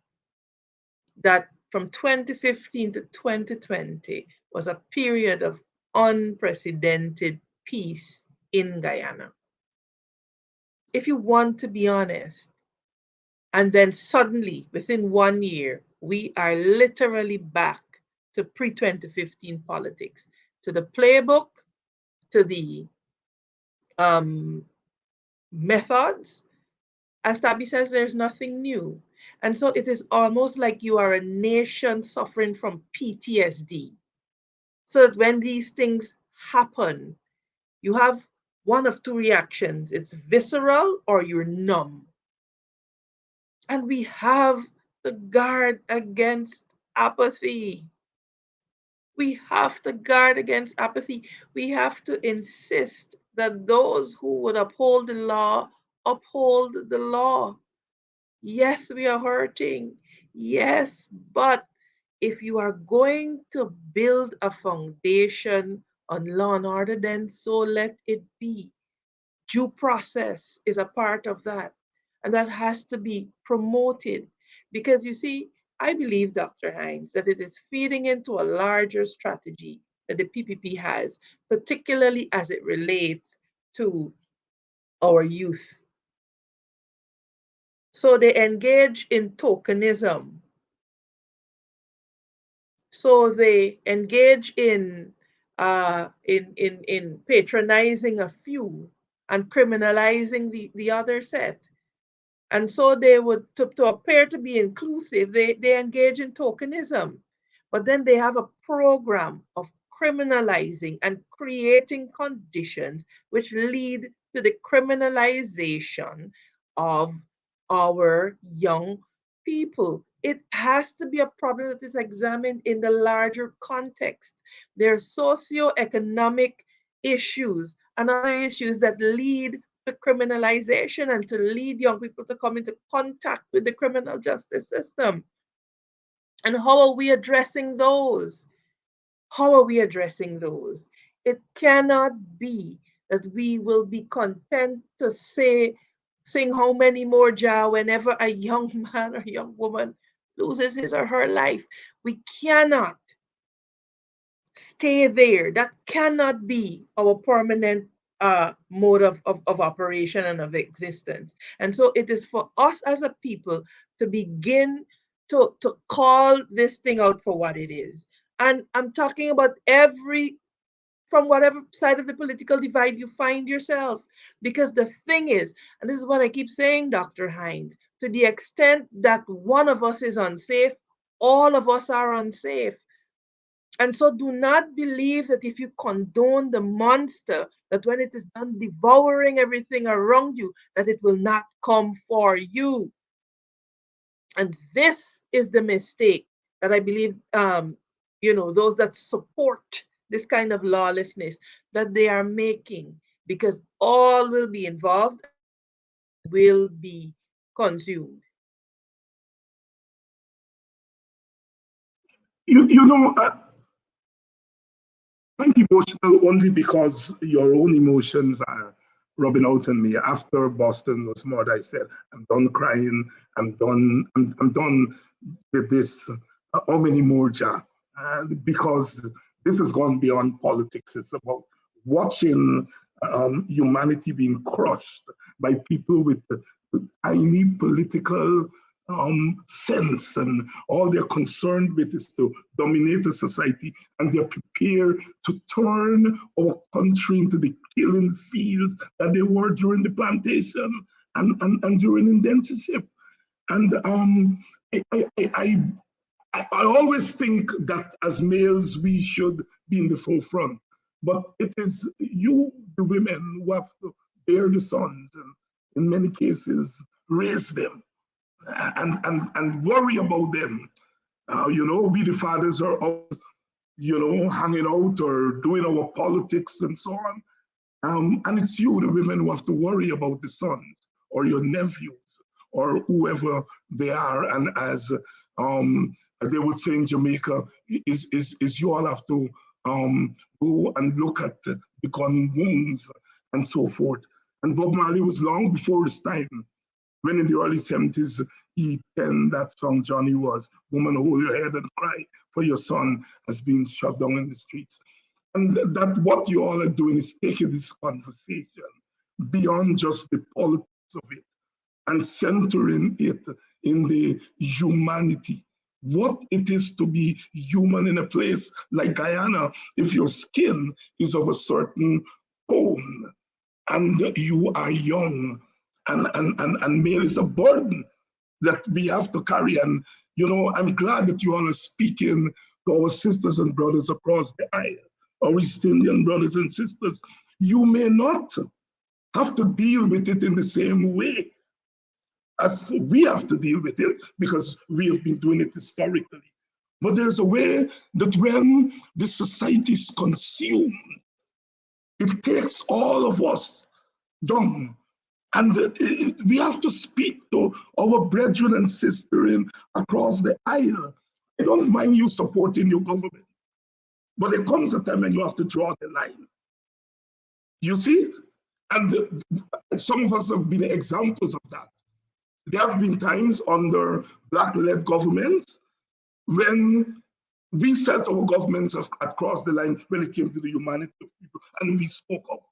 that from 2015 to 2020 was a period of unprecedented peace in Guyana. If you want to be honest, and then suddenly within 1 year, we are literally back to pre-2015 politics, to the playbook, to the methods. As Tabby says, there's nothing new. And so it is almost like you are a nation suffering from PTSD. So that when these things happen, you have one of two reactions. It's visceral or you're numb. And we have to guard against apathy. We have to guard against apathy. We have to insist that those who would uphold the law uphold the law. Yes, we are hurting. Yes, but if you are going to build a foundation on law and order, then so let it be. Due process is a part of that, and that has to be promoted because you see, I believe, Dr. Hines, that it is feeding into a larger strategy that the PPP has, particularly as it relates to our youth. So they engage in tokenism. So they engage in patronizing a few and criminalizing the other set. And so they would, to appear to be inclusive, they engage in tokenism. But then they have a program of criminalizing and creating conditions which lead to the criminalization of our young people. It has to be a problem that is examined in the larger context. There are socioeconomic issues and other issues that lead to criminalization and to lead young people to come into contact with the criminal justice system. And how are we addressing those? How are we addressing those? It cannot be that we will be content to sing how many more Jah whenever a young man or young woman loses his or her life. We cannot stay there. That cannot be our permanent mode of operation and of existence. And so it is for us as a people to begin to call this thing out for what it is. And I'm talking about from whatever side of the political divide you find yourself. Because the thing is, and this is what I keep saying, Dr. Hines, to the extent that one of us is unsafe, all of us are unsafe. And so do not believe that if you condone the monster, that when it is done devouring everything around you, that it will not come for you. And this is the mistake that I believe, those that support this kind of lawlessness, that they are making, because all will be involved, will be consumed. You know, I'm emotional only because your own emotions are rubbing out on me. After Boston was murdered, I said, I'm done crying. I'm done. I'm done with this. How many more, Jah? Because this has gone beyond politics. It's about watching humanity being crushed by people with tiny political sense, and all they're concerned with is to dominate the society, and they're prepared to turn our country into the killing fields that they were during the plantation and during indentureship. And I always think that as males we should be in the forefront, but it is you, the women, who have to bear the sons and in many cases raise them and worry about them. We the fathers are out, hanging out or doing our politics and so on. And it's you, the women, who have to worry about the sons or your nephews or whoever they are. And as they would say in Jamaica, is you all have to go and look at the gun wounds and so forth. And Bob Marley was long before his time, when in the early 70s, he penned that song, Johnny Was, Woman, Hold Your Head and Cry, for your son has been shot down in the streets. And that what you all are doing is taking this conversation beyond just the politics of it and centering it in the humanity, what it is to be human in a place like Guyana. If your skin is of a certain tone and you are young and male is a burden that we have to carry. And, you know, I'm glad that you all are speaking to our sisters and brothers across the aisle, our East Indian brothers and sisters. You may not have to deal with it in the same way as we have to deal with it, because we have been doing it historically. But there's a way that when the society is consumed, it takes all of us down. And we have to speak to our brethren and sisters across the aisle. I don't mind you supporting your government, but there comes a time when you have to draw the line. You see? And some of us have been examples of that. There have been times under Black-led governments when we felt our governments had crossed the line when it came to the humanity of people, and we spoke out.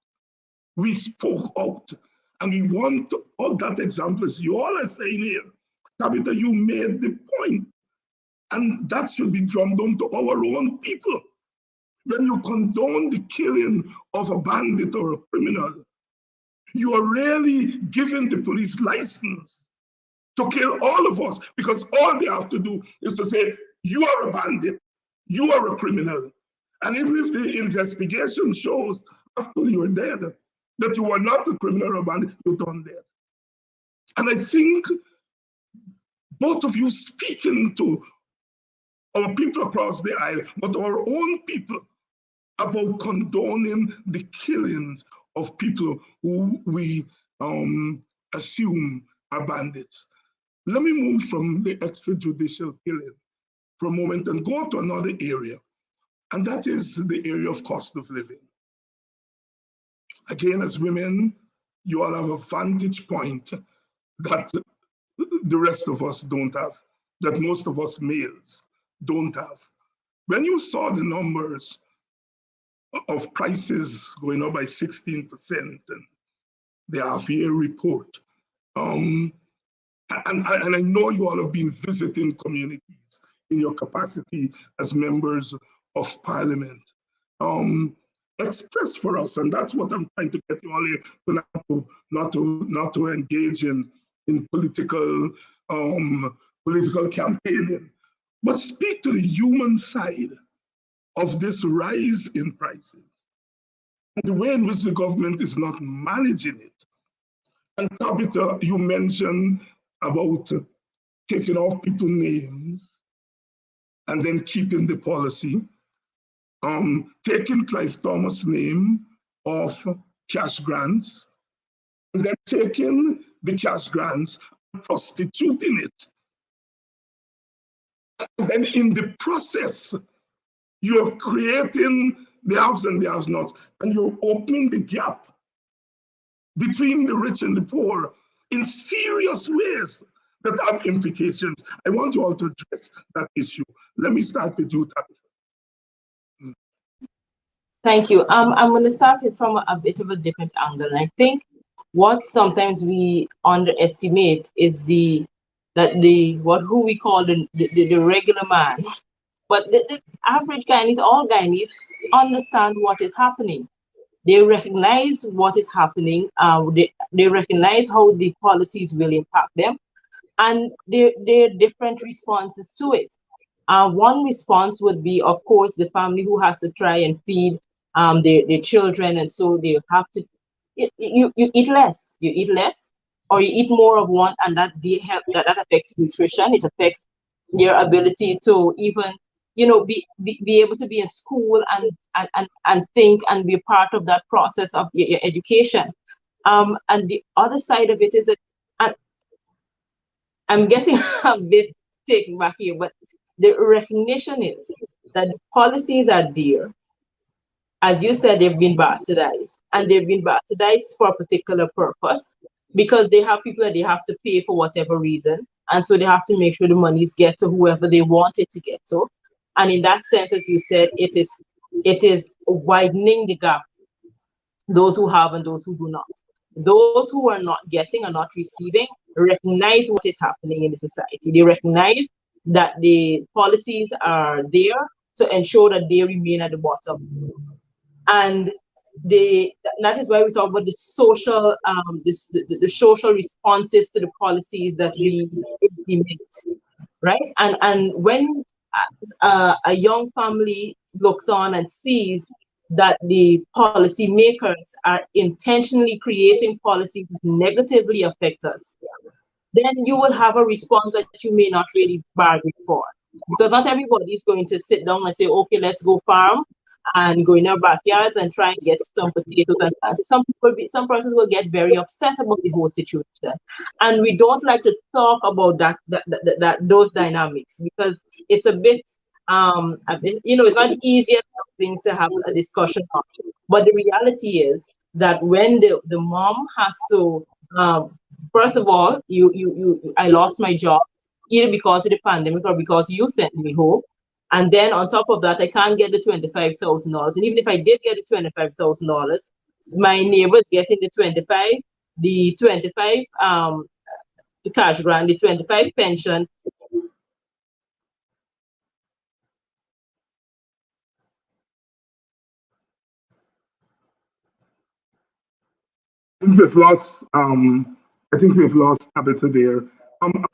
We spoke out, and we want all that example, as you all are saying here. Tabitha, you made the point, and that should be drummed home to our own people. When you condone the killing of a bandit or a criminal, you are really giving the police license to kill all of us, because all they have to do is to say, you are a bandit, you are a criminal. And even if the investigation shows after you're dead that you are not a criminal or a bandit, you're done dead. And I think both of you speaking to our people across the aisle, but our own people, about condoning the killings of people who we assume are bandits. Let me move from the extrajudicial killing for a moment and go to another area, and that is the area of cost of living. Again, as women, you all have a vantage point that the rest of us don't have, that most of us males don't have. When you saw the numbers of prices going up by 16% and the half-year report, and I know you all have been visiting communities in your capacity as members of parliament. Express for us, and that's what I'm trying to get you all here, not to engage in political campaigning, but speak to the human side of this rise in prices and the way in which the government is not managing it. And Tabitha, you mentioned about taking off people's names and then keeping the policy, taking Clive Thomas' name off cash grants, and then taking the cash grants and prostituting it. And then in the process, you're creating the haves and the have-nots, and you're opening the gap between the rich and the poor in serious ways that have implications. I want you all to address that issue. Let me start with you, Tabitha. Thank you. I'm going to start it from a bit of a different angle. And I think what sometimes we underestimate is who we call the regular man. But the average Guyanese, all Guyanese, understand what is happening. They recognize what is happening. They recognize how the policies will impact them, and there are different responses to it. One response would be, of course, the family who has to try and feed their children, and so they have to. You eat less. You eat less, or you eat more of one, and that affects nutrition. It affects your ability to even be able to be in school and think and be a part of that process of your education. And the other side of it is that I'm getting a bit taken back here, but the recognition is that policies are there. As you said, they've been bastardized. and they've been bastardized for a particular purpose because they have people that they have to pay for whatever reason. And so they have to make sure the monies get to whoever they want it to get to. And in that sense, as you said, it is widening the gap, those who have and those who do not. Those who are not getting or not receiving recognize what is happening in the society. They recognize that the policies are there to ensure that they remain at the bottom. And that is why we talk about the social the social responses to the policies that we implement, right? And when a young family looks on and sees that the policy makers are intentionally creating policies that negatively affect us, then you will have a response that you may not really bargain for. Because not everybody is going to sit down and say, okay, let's go farm and go in our backyards and try and get some potatoes and plants. Some persons will get very upset about the whole situation. And we don't like to talk about those dynamics because it's a bit, it's not easiest things to have a discussion on. But the reality is that when the mom has to, first of all, I lost my job either because of the pandemic or because you sent me home. And then on top of that, I can't get the $25,000. And even if I did get the $25,000, my neighbor's getting the 25, the cash grant, the 25 pension. We've lost. I think we've lost Tabitha there.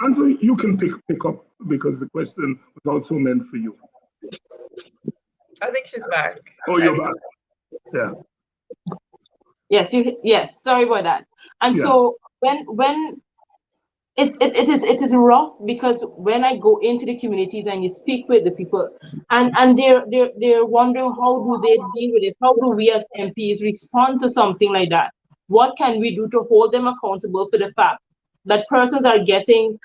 Answer, you can pick up because the question was also meant for you. I think she's back. Oh, you're back. Yeah. Yes. Sorry about that. And Yeah. so when it is rough because when I go into the communities and you speak with the people and they're wondering how do they deal with this? How do we as MPs respond to something like that? What can we do to hold them accountable for the fact that persons are getting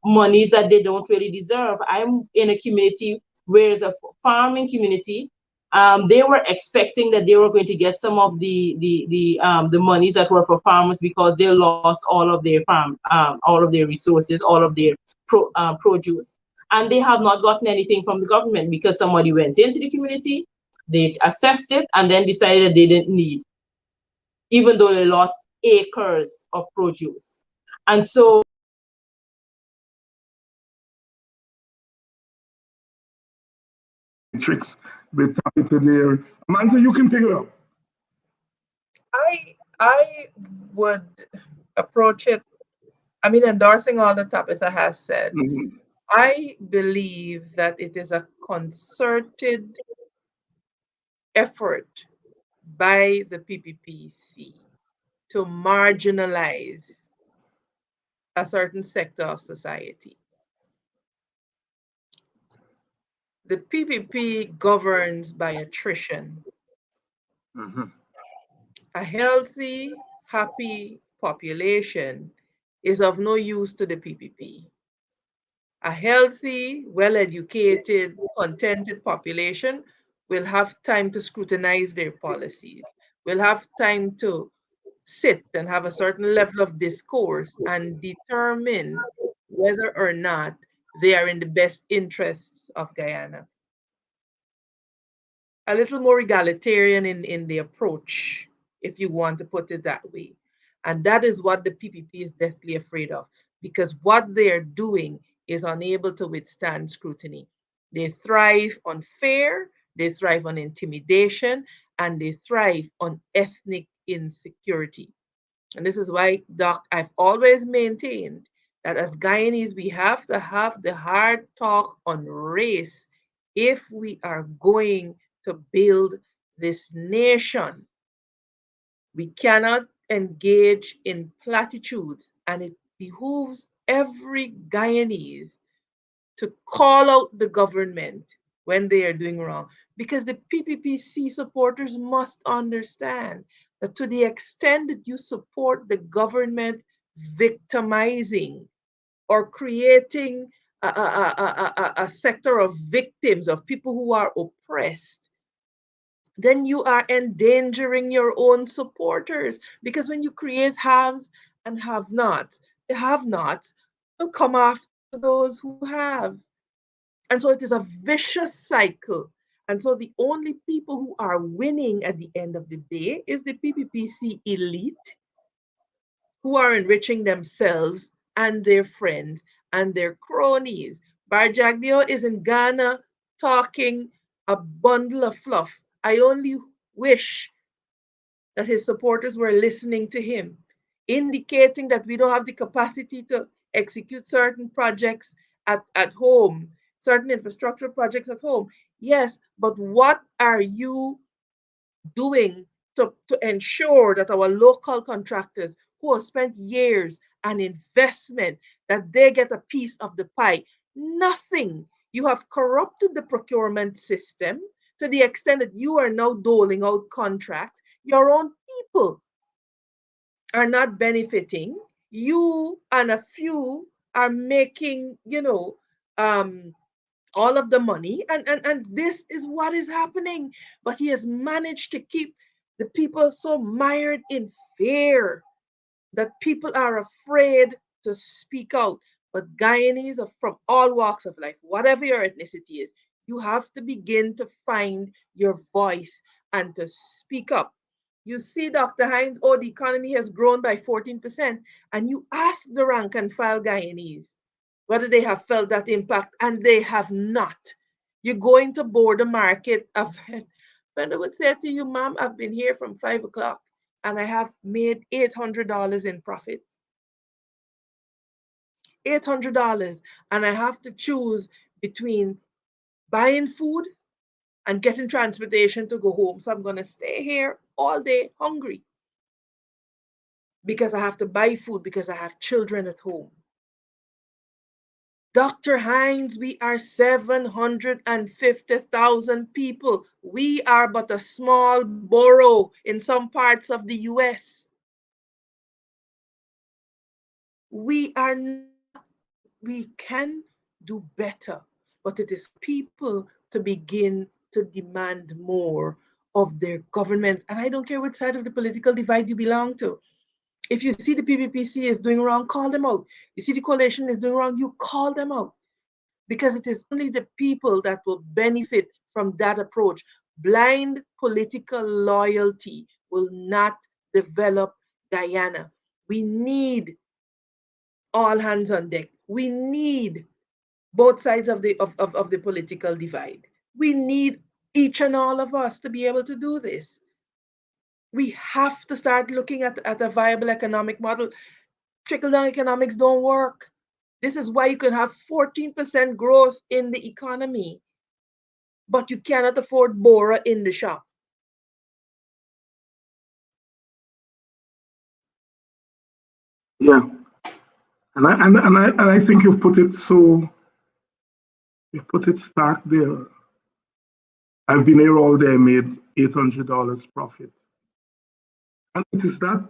monies that they don't really deserve? I'm in a community where it's a farming community. They were expecting that they were going to get some of the monies that were for farmers because they lost all of their all of their resources, all of their produce, and they have not gotten anything from the government because somebody went into the community, they assessed it, and then decided that they didn't need, even though they lost acres of produce, and so. Tricks with Tabitha there. Amanda, you can pick it up. I would approach it, endorsing all that Tabitha has said. Mm-hmm. I believe that it is a concerted effort by the PPPC to marginalize a certain sector of society. The PPP governs by attrition. Mm-hmm. A healthy, happy population is of no use to the PPP. A healthy, well-educated, contented population will have time to scrutinize their policies, will have time to sit and have a certain level of discourse and determine whether or not they are in the best interests of Guyana. A little more egalitarian in the approach, if you want to put it that way. And that is what the PPP is deathly afraid of, because what they're doing is unable to withstand scrutiny. They thrive on fear, they thrive on intimidation, and they thrive on ethnic insecurity. And this is why, Doc, I've always maintained that as Guyanese, we have to have the hard talk on race if we are going to build this nation. We cannot engage in platitudes, and it behooves every Guyanese to call out the government when they are doing wrong. Because the PPPC supporters must understand that to the extent that you support the government victimizing or creating a sector of victims, of people who are oppressed, then you are endangering your own supporters. Because when you create haves and have-nots, the have-nots will come after those who have. And so it is a vicious cycle. And so the only people who are winning at the end of the day is the PPPC elite, who are enriching themselves and their friends and their cronies. Barjagdio is in Ghana talking a bundle of fluff. I only wish that his supporters were listening to him, indicating that we don't have the capacity to execute certain projects at home, certain infrastructure projects at home. Yes, but what are you doing to ensure that our local contractors who have spent years and investment, that they get a piece of the pie? Nothing. You have corrupted the procurement system to the extent that you are now doling out contracts. Your own people are not benefiting. You and a few are making, um, all of the money, and this is what is happening. But he has managed to keep the people so mired in fear that people are afraid to speak out. But Guyanese are from all walks of life, whatever your ethnicity is, you have to begin to find your voice and to speak up. You see, Dr. Hines, oh, the economy has grown by 14%, and you ask the rank and file Guyanese whether they have felt that impact, and they have not. You go into border market, Brenda would say to you, Ma'am, I've been here from 5 o'clock and I have made $800 in profit. $800. And I have to choose between buying food and getting transportation to go home. So I'm going to stay here all day hungry because I have to buy food because I have children at home. Dr. Hines, we are 750,000 people. We are but a small borough in some parts of the US. We are not, we can do better, but it is people to begin to demand more of their government. And I don't care which side of the political divide you belong to. If you see the PPPC is doing wrong, call them out. You see the coalition is doing wrong, you call them out. Because it is only the people that will benefit from that approach. Blind political loyalty will not develop Guyana. We need all hands on deck. We need both sides of the political divide. We need each and all of us to be able to do this. We have to start looking at a viable economic model. Trickle down economics don't work. This is why you can have 14% growth in the economy, but you cannot afford Bora in the shop. Yeah, and I think you've put it stark there. I've been here all day, made $800 profit, and it is that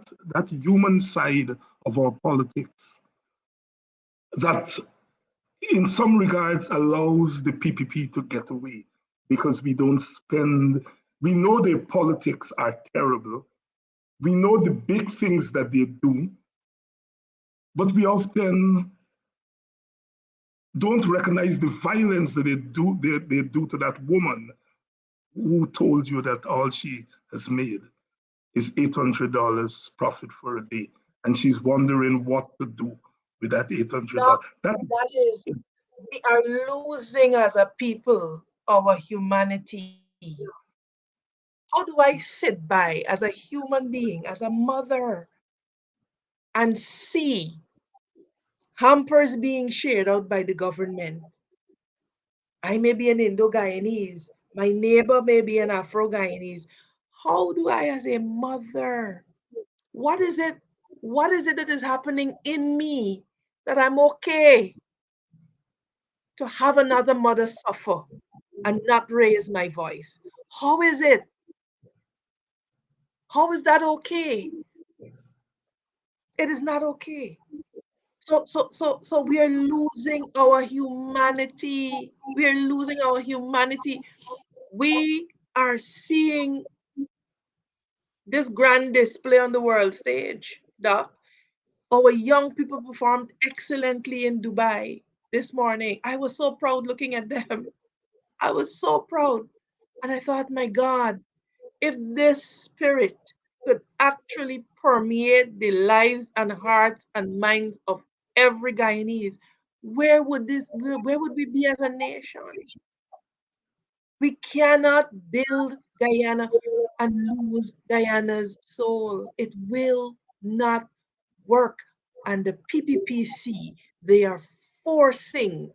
human side of our politics that, in some regards, allows the PPP to get away because we don't spend. We know their politics are terrible. We know the big things that they do, but we often don't recognize the violence that they do to that woman who told you that all she has made is $800 profit for a day, and she's wondering what to do with that $800. That is, we are losing as a people our humanity. How do I sit by as a human being, as a mother, and see hampers being shared out by the government? I may be an Indo-Guyanese. My neighbor may be an Afro-Guyanese. How do I, as a mother, what is it? What is it that is happening in me that I'm okay to have another mother suffer and not raise my voice? How is it? How is that okay? It is not okay. So we are losing our humanity. We are losing our humanity. We are seeing this grand display on the world stage, Doc. Our young people performed excellently in Dubai this morning. I was so proud looking at them. I was so proud. And I thought, my God, if this spirit could actually permeate the lives and hearts and minds of every Guyanese, where would we be as a nation? We cannot build Guyana and lose Guyana's soul. It will not work. And the PPPC, they are forcing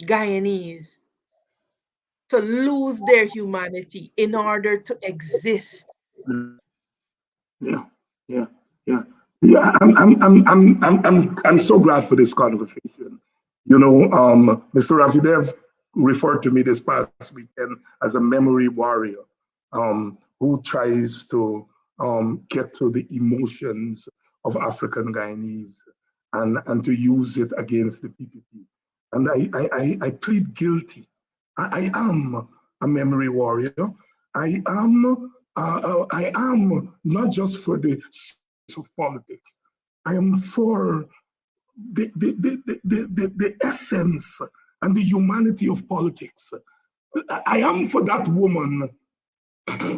Guyanese to lose their humanity in order to exist. Yeah, yeah, yeah, yeah. I'm so glad for this conversation. You know, Mr. Rafidev referred to me this past weekend as a memory warrior, who tries to get to the emotions of African Guyanese and to use it against the PPP. And I plead guilty. I am a memory warrior. I am not just for the sake of politics. I am for the essence and the humanity of politics. I am for that woman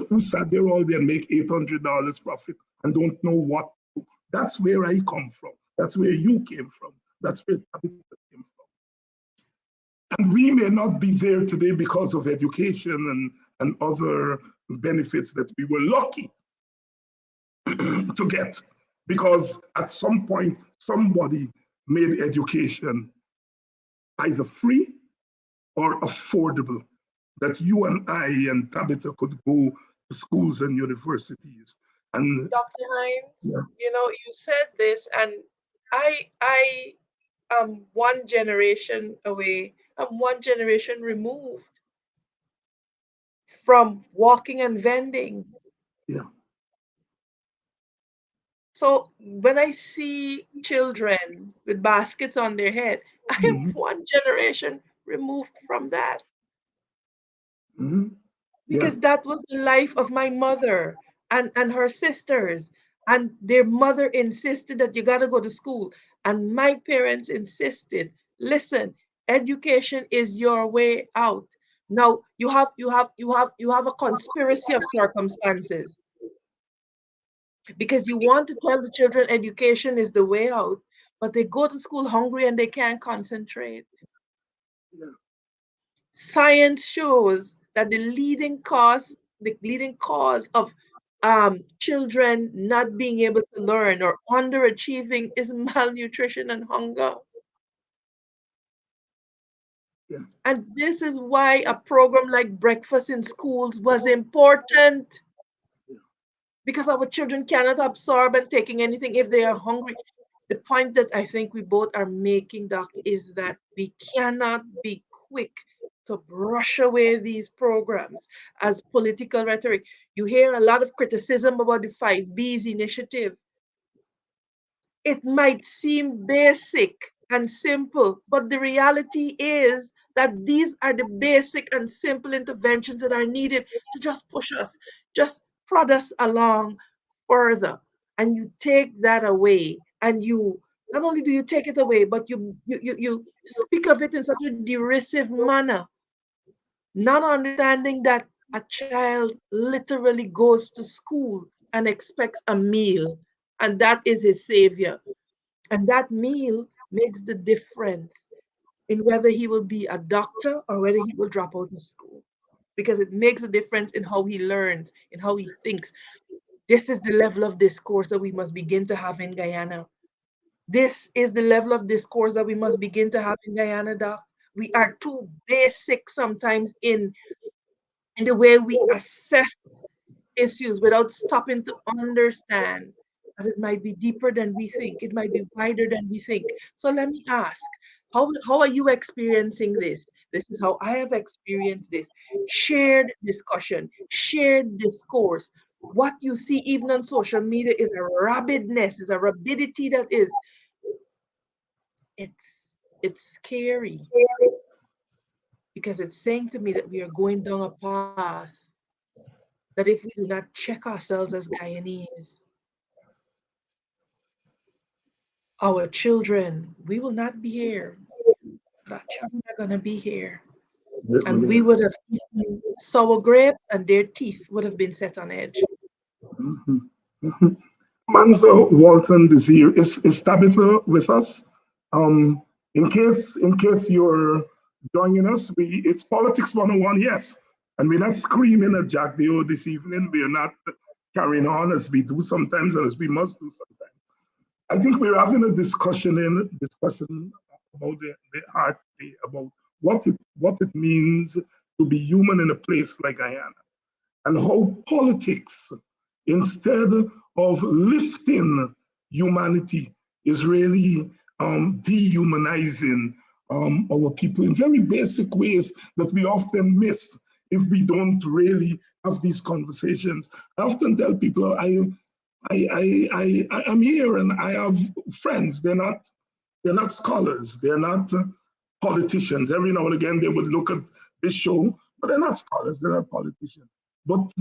who sat there all day and make $800 profit and don't know what to do. That's where I come from. That's where you came from. That's where Tabitha came from. And we may not be there today because of education and other benefits that we were lucky to get. Because at some point, somebody made education either free or affordable, that you and I and Tabitha could go to schools and universities. And Dr. Hines, yeah. You said this, and I am one generation away. I'm one generation removed from walking and vending. Yeah. So when I see children with baskets on their head, I am Mm-hmm. one generation removed from that. Mm-hmm. Because Yeah. that was the life of my mother and her sisters. And their mother insisted that you got to go to school. And my parents insisted, listen, education is your way out. Now you have a conspiracy of circumstances because you want to tell the children education is the way out, but they go to school hungry and they can't concentrate. Yeah. Science shows that the leading cause of children not being able to learn or underachieving is malnutrition and hunger. Yeah. And this is why a program like Breakfast in Schools was important, because our children cannot absorb and taking anything if they are hungry. The point that I think we both are making, Doc, is that we cannot be quick to brush away these programs as political rhetoric. You hear a lot of criticism about the 5Bs initiative. It might seem basic and simple, but the reality is that these are the basic and simple interventions that are needed to just push us, just prod us along further. And you take that away, and you not only do you take it away, but you speak of it in such a derisive manner, not understanding that a child literally goes to school and expects a meal, and that is his savior. And that meal makes the difference in whether he will be a doctor or whether he will drop out of school, because it makes a difference in how he learns, in how he thinks. This is the level of discourse that we must begin to have in Guyana. This is the level of discourse that we must begin to have in Guyana, Doc. We are too basic sometimes in the way we assess issues without stopping to understand that it might be deeper than we think, it might be wider than we think. So let me ask, how are you experiencing this? This is how I have experienced this. Shared discussion, shared discourse. What you see even on social media is a rabidness, is a rabidity that is, it's it's scary. because it's saying to me that we are going down a path that if we do not check ourselves as Guyanese, our children, we will not be here, but our children are going to be here. And we would have eaten sour grapes and their teeth would have been set on edge. Mhm. Mhm. Manzo Walton Desir, is Tabitha with us? In case you're joining us, it's Politics 101, yes. And we're not screaming at Jack Deo this evening. We're not carrying on as we do sometimes and as we must do sometimes. I think we're having a discussion about the art, about what it means to be human in a place like Guyana, and how politics, instead of lifting humanity, is really dehumanizing our people in very basic ways that we often miss if we don't really have these conversations. I often tell people I'm here and I have friends. They're not scholars. They're not politicians. Every now and again they would look at this show, but they're not scholars. They're not politicians. But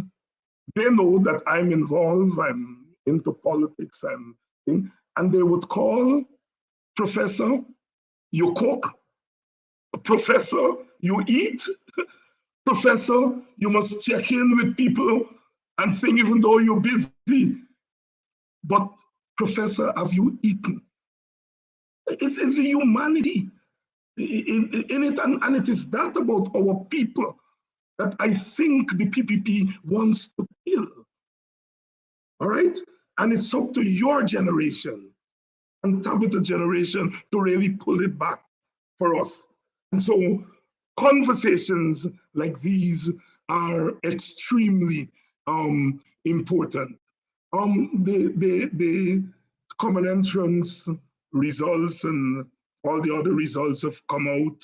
they know that I'm involved. I'm into politics. And they would call, Professor, you cook. Professor, you eat. Professor, you must check in with people and think even though you're busy. But Professor, have you eaten? It's the humanity in it, and it is that about our people that I think the PPP wants to kill. All right? And it's up to your generation and Tabitha generation to really pull it back for us. And so conversations like these are extremely important. The common entrance results and all the other results have come out.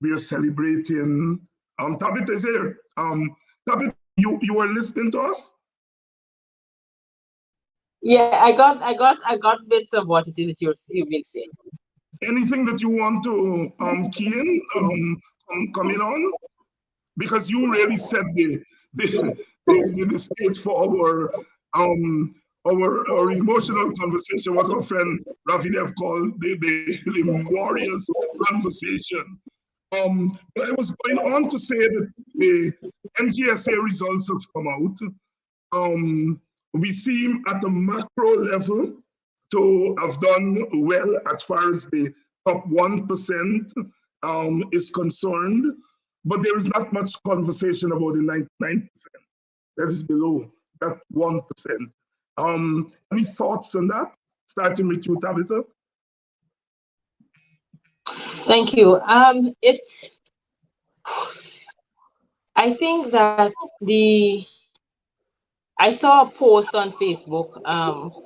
We are celebrating. Tabitha is here. Tabitha, you were listening to us? Yeah, I got bits of what it is that you've been saying. Anything that you want to key in, come in on? Because you really set the stage for our emotional conversation, what our friend Ravidev called the warriors conversation. But I was going on to say that the NGSA results have come out. We seem at the macro level to have done well as far as the top 1% is concerned, but there is not much conversation about the 99% that is below that 1%. Any thoughts on that? Starting with you, Tabitha. Thank you. I think that I saw a post on Facebook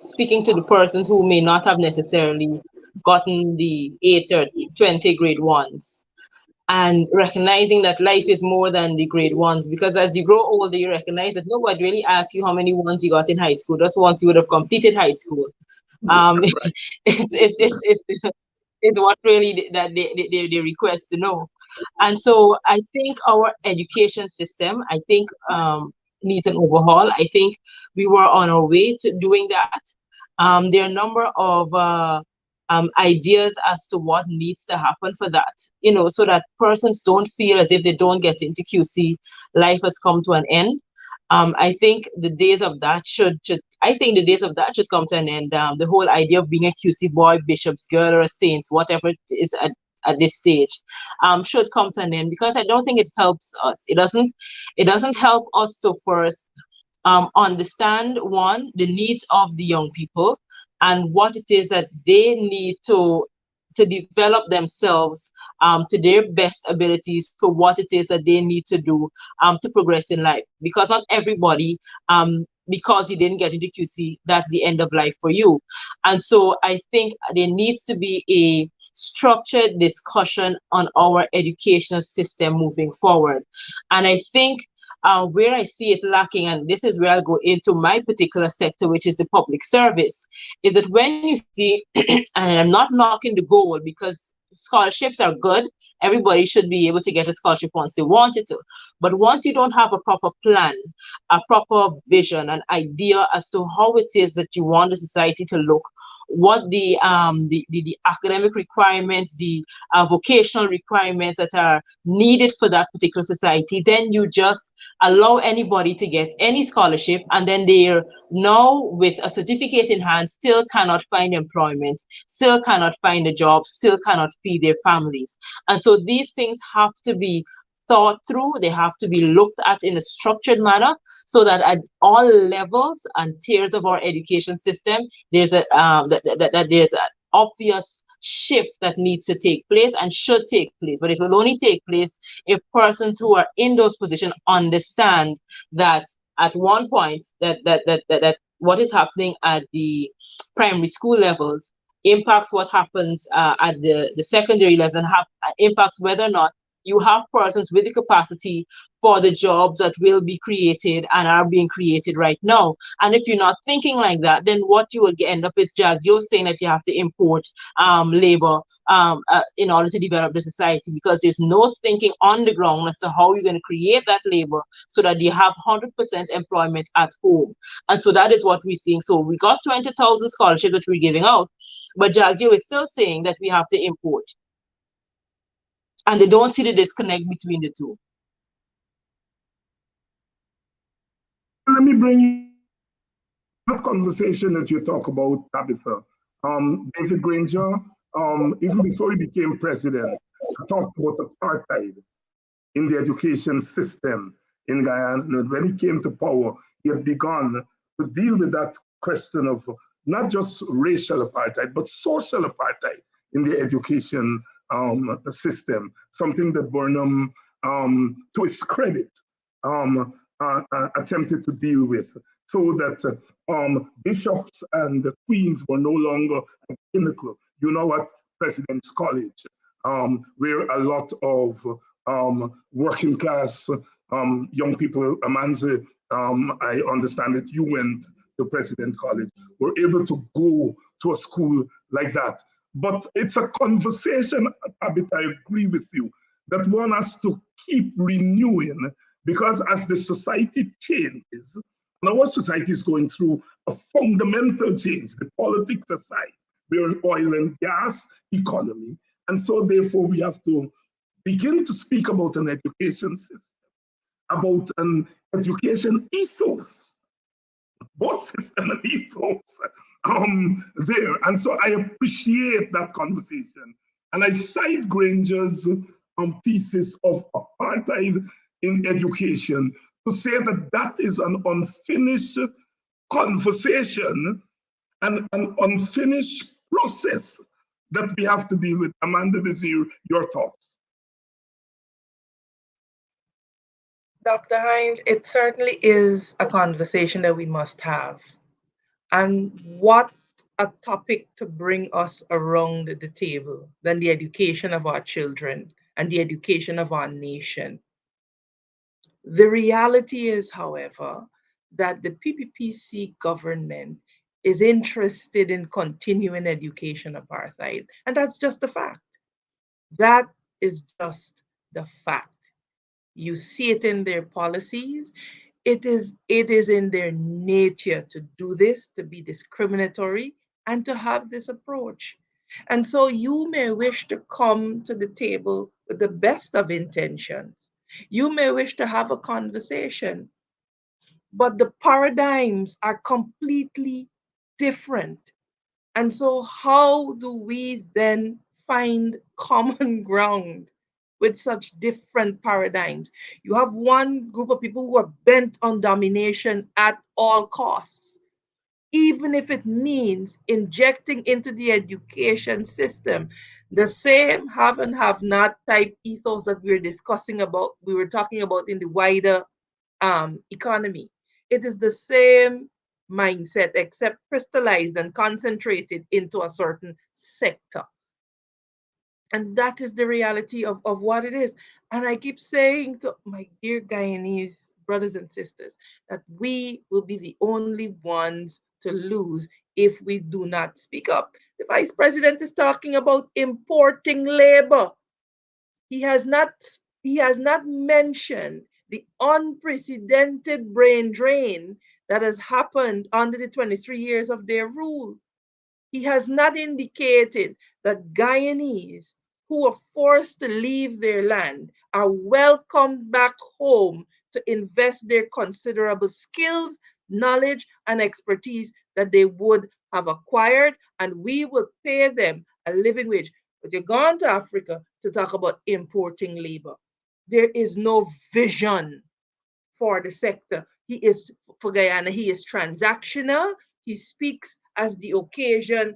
speaking to the persons who may not have necessarily gotten the 8 or 20 grade ones, and recognizing that life is more than the grade ones, because as you grow older, you recognize that nobody really asks you how many ones you got in high school, just once you would have completed high school. That's right. It's what really that they request to know. And so I think our education system, I think, needs an overhaul. I think we were on our way to doing that. There are a number of ideas as to what needs to happen for that, so that persons don't feel as if they don't get into QC, life has come to an end. I think the days of that should come to an end. The whole idea of being a QC boy, bishop's girl, or a saint, whatever it is at this stage, should come to an end, because I don't think it helps us. It doesn't help us to first understand, one, the needs of the young people and what it is that they need to develop themselves to their best abilities for what it is that they need to do to progress in life. Because not everybody, because you didn't get into QC, that's the end of life for you. And so I think there needs to be a structured discussion on our educational system moving forward. And I think where I see it lacking, and this is where I'll go into my particular sector, which is the public service, is that when you see, and I'm not knocking the goal, because scholarships are good, everybody should be able to get a scholarship once they wanted to. But once you don't have a proper plan, a proper vision, an idea as to how it is that you want the society to look, what the academic requirements, the vocational requirements that are needed for that particular society, then you just allow anybody to get any scholarship, and then they're now with a certificate in hand still cannot find employment, still cannot find a job, still cannot feed their families. And so these things have to be thought through, they have to be looked at in a structured manner, so that at all levels and tiers of our education system, there's a that there's an obvious shift that needs to take place and should take place. But it will only take place if persons who are in those positions understand that at one point that what is happening at the primary school levels impacts what happens at the secondary levels, and impacts whether or not you have persons with the capacity for the jobs that will be created and are being created right now. And if you're not thinking like that, then what you will end up is you're saying that you have to import labor in order to develop the society, because there's no thinking on the ground as to how you're going to create that labor so that you have 100% employment at home. And so that is what we're seeing. So we got 20,000 scholarships that we're giving out, but Jagdio is still saying that we have to import. And they don't see the disconnect between the two. Let me bring you that conversation that you talk about, Tabitha. David Granger, even before he became president, talked about apartheid in the education system in Guyana. And when he came to power, he had begun to deal with that question of not just racial apartheid, but social apartheid in the education system, something that Burnham, to his credit, attempted to deal with, so that bishops and queens were no longer at the pinnacle. You know what? President's College, where a lot of working class young people, Amanze, I understand that you went to President's College, were able to go to a school like that. But it's a conversation, Abit, I agree with you, that one has to keep renewing, because as the society changes, and our society is going through a fundamental change, the politics aside, we're an oil and gas economy. And so therefore we have to begin to speak about an education system, about an education ethos, both system and ethos there. And so I appreciate that conversation. And I cite Granger's thesis of apartheid in education to say that that is an unfinished conversation and an unfinished process that we have to deal with. Amanda Desir, your thoughts? Dr. Hines, it certainly is a conversation that we must have. And what a topic to bring us around the table than the education of our children and the education of our nation. The reality is, however, that the PPPC government is interested in continuing education apartheid. And that's just the fact. That is just the fact. You see it in their policies. It is in their nature to do this, to be discriminatory, and to have this approach. And so you may wish to come to the table with the best of intentions. You may wish to have a conversation, but the paradigms are completely different. And so how do we then find common ground with such different paradigms? You have one group of people who are bent on domination at all costs, even if it means injecting into the education system the same have and have not type ethos that we were talking about in the wider economy. It is the same mindset, except crystallized and concentrated into a certain sector. And that is the reality of what it is. And I keep saying to my dear Guyanese brothers and sisters that we will be the only ones to lose if we do not speak up. The vice president is talking about importing labor. He has not mentioned the unprecedented brain drain that has happened under the 23 years of their rule. He has not indicated that Guyanese who are forced to leave their land are welcomed back home to invest their considerable skills, knowledge, and expertise that they would have acquired, and we will pay them a living wage. But you're gone to Africa to talk about importing labor. There is no vision for the sector. He is, for Guyana, he is transactional. He speaks as the occasion,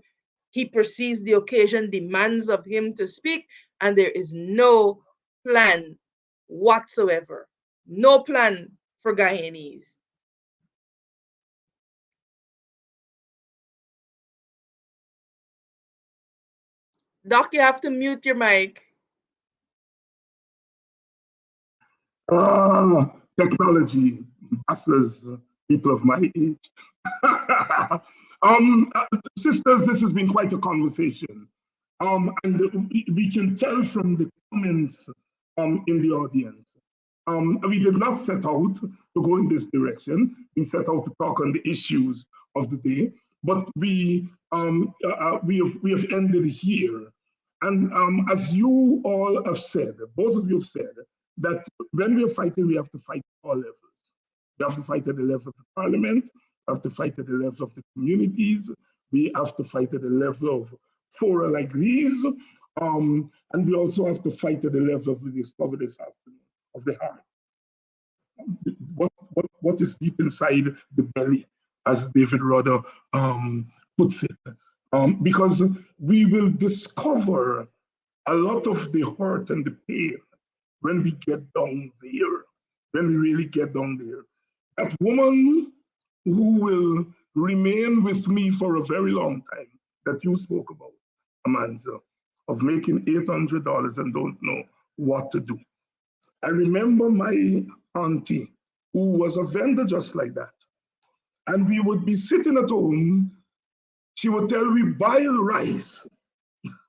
he perceives the occasion demands of him to speak, and there is no plan whatsoever. No plan for Guyanese. Doc, you have to mute your mic. Technology baffles people of my age. Sisters, this has been quite a conversation. And we can tell from the comments in the audience. We did not set out to go in this direction. We set out to talk on the issues of the day, but we have ended here. And as you all have said, both of you have said, that when we are fighting, we have to fight at all levels. We have to fight at the level of the parliament, we have to fight at the level of the communities, we have to fight at the level of fora like these, and we also have to fight at the level of the Discover this afternoon, of the heart. What is deep inside the belly, as David Rudder puts it. Because we will discover a lot of the hurt and the pain when we get down there, when we really get down there. That woman who will remain with me for a very long time, that you spoke about, Amanda, of making $800 and don't know what to do. I remember my auntie, who was a vendor just like that. And we would be sitting at home, she would tell me, buy rice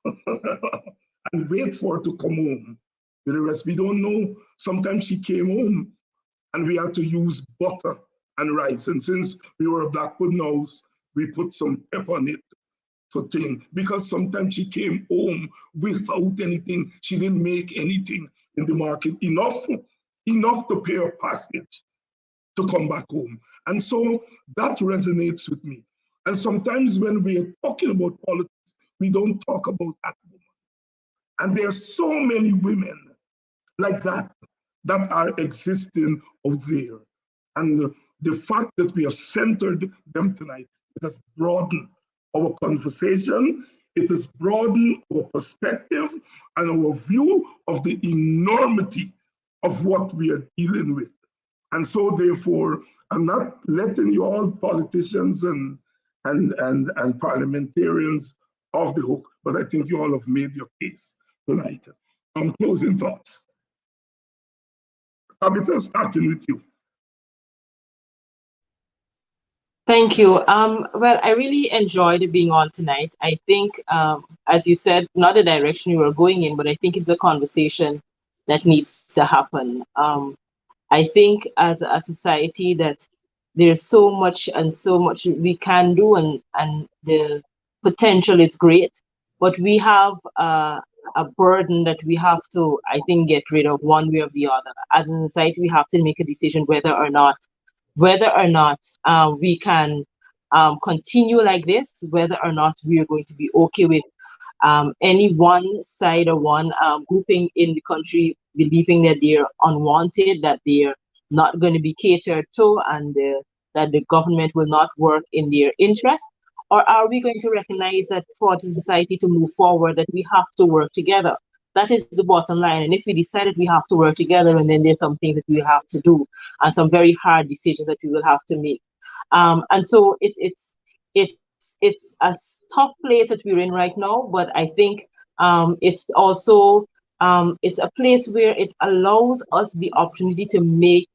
and wait for her to come home. With the rest, we don't know. Sometimes she came home and we had to use butter and rice. And since we were a black pudding house, we put some pepper on it for thing. Because sometimes she came home without anything. She didn't make anything in the market, enough to pay her passage to come back home. And so that resonates with me. And sometimes when we are talking about politics, we don't talk about that woman. And there are so many women like that are existing out there. And the fact that we have centered them tonight, it has broadened our conversation, it has broadened our perspective and our view of the enormity of what we are dealing with. And so therefore, I'm not letting you all politicians and parliamentarians off the hook, but I think you all have made your case tonight. Closing thoughts. Tabitha, starting with you. Thank you. Well, I really enjoyed being on tonight. I think, as you said, not the direction you were going in, but I think it's a conversation that needs to happen. I think as a society that there's so much we can do, and the potential is great, but we have a burden that we have to, I think, get rid of one way or the other. As a society, we have to make a decision whether or not we can continue like this, whether or not we are going to be okay with any one side or one grouping in the country believing that they're unwanted, that they're not going to be catered to, and that the government will not work in their interest? Or are we going to recognize that for the society to move forward, that we have to work together? That is the bottom line. And if we decided we have to work together, and then there's some things that we have to do, and some very hard decisions that we will have to make. And so it's a tough place that we're in right now, but I think it's also it's a place where it allows us the opportunity to make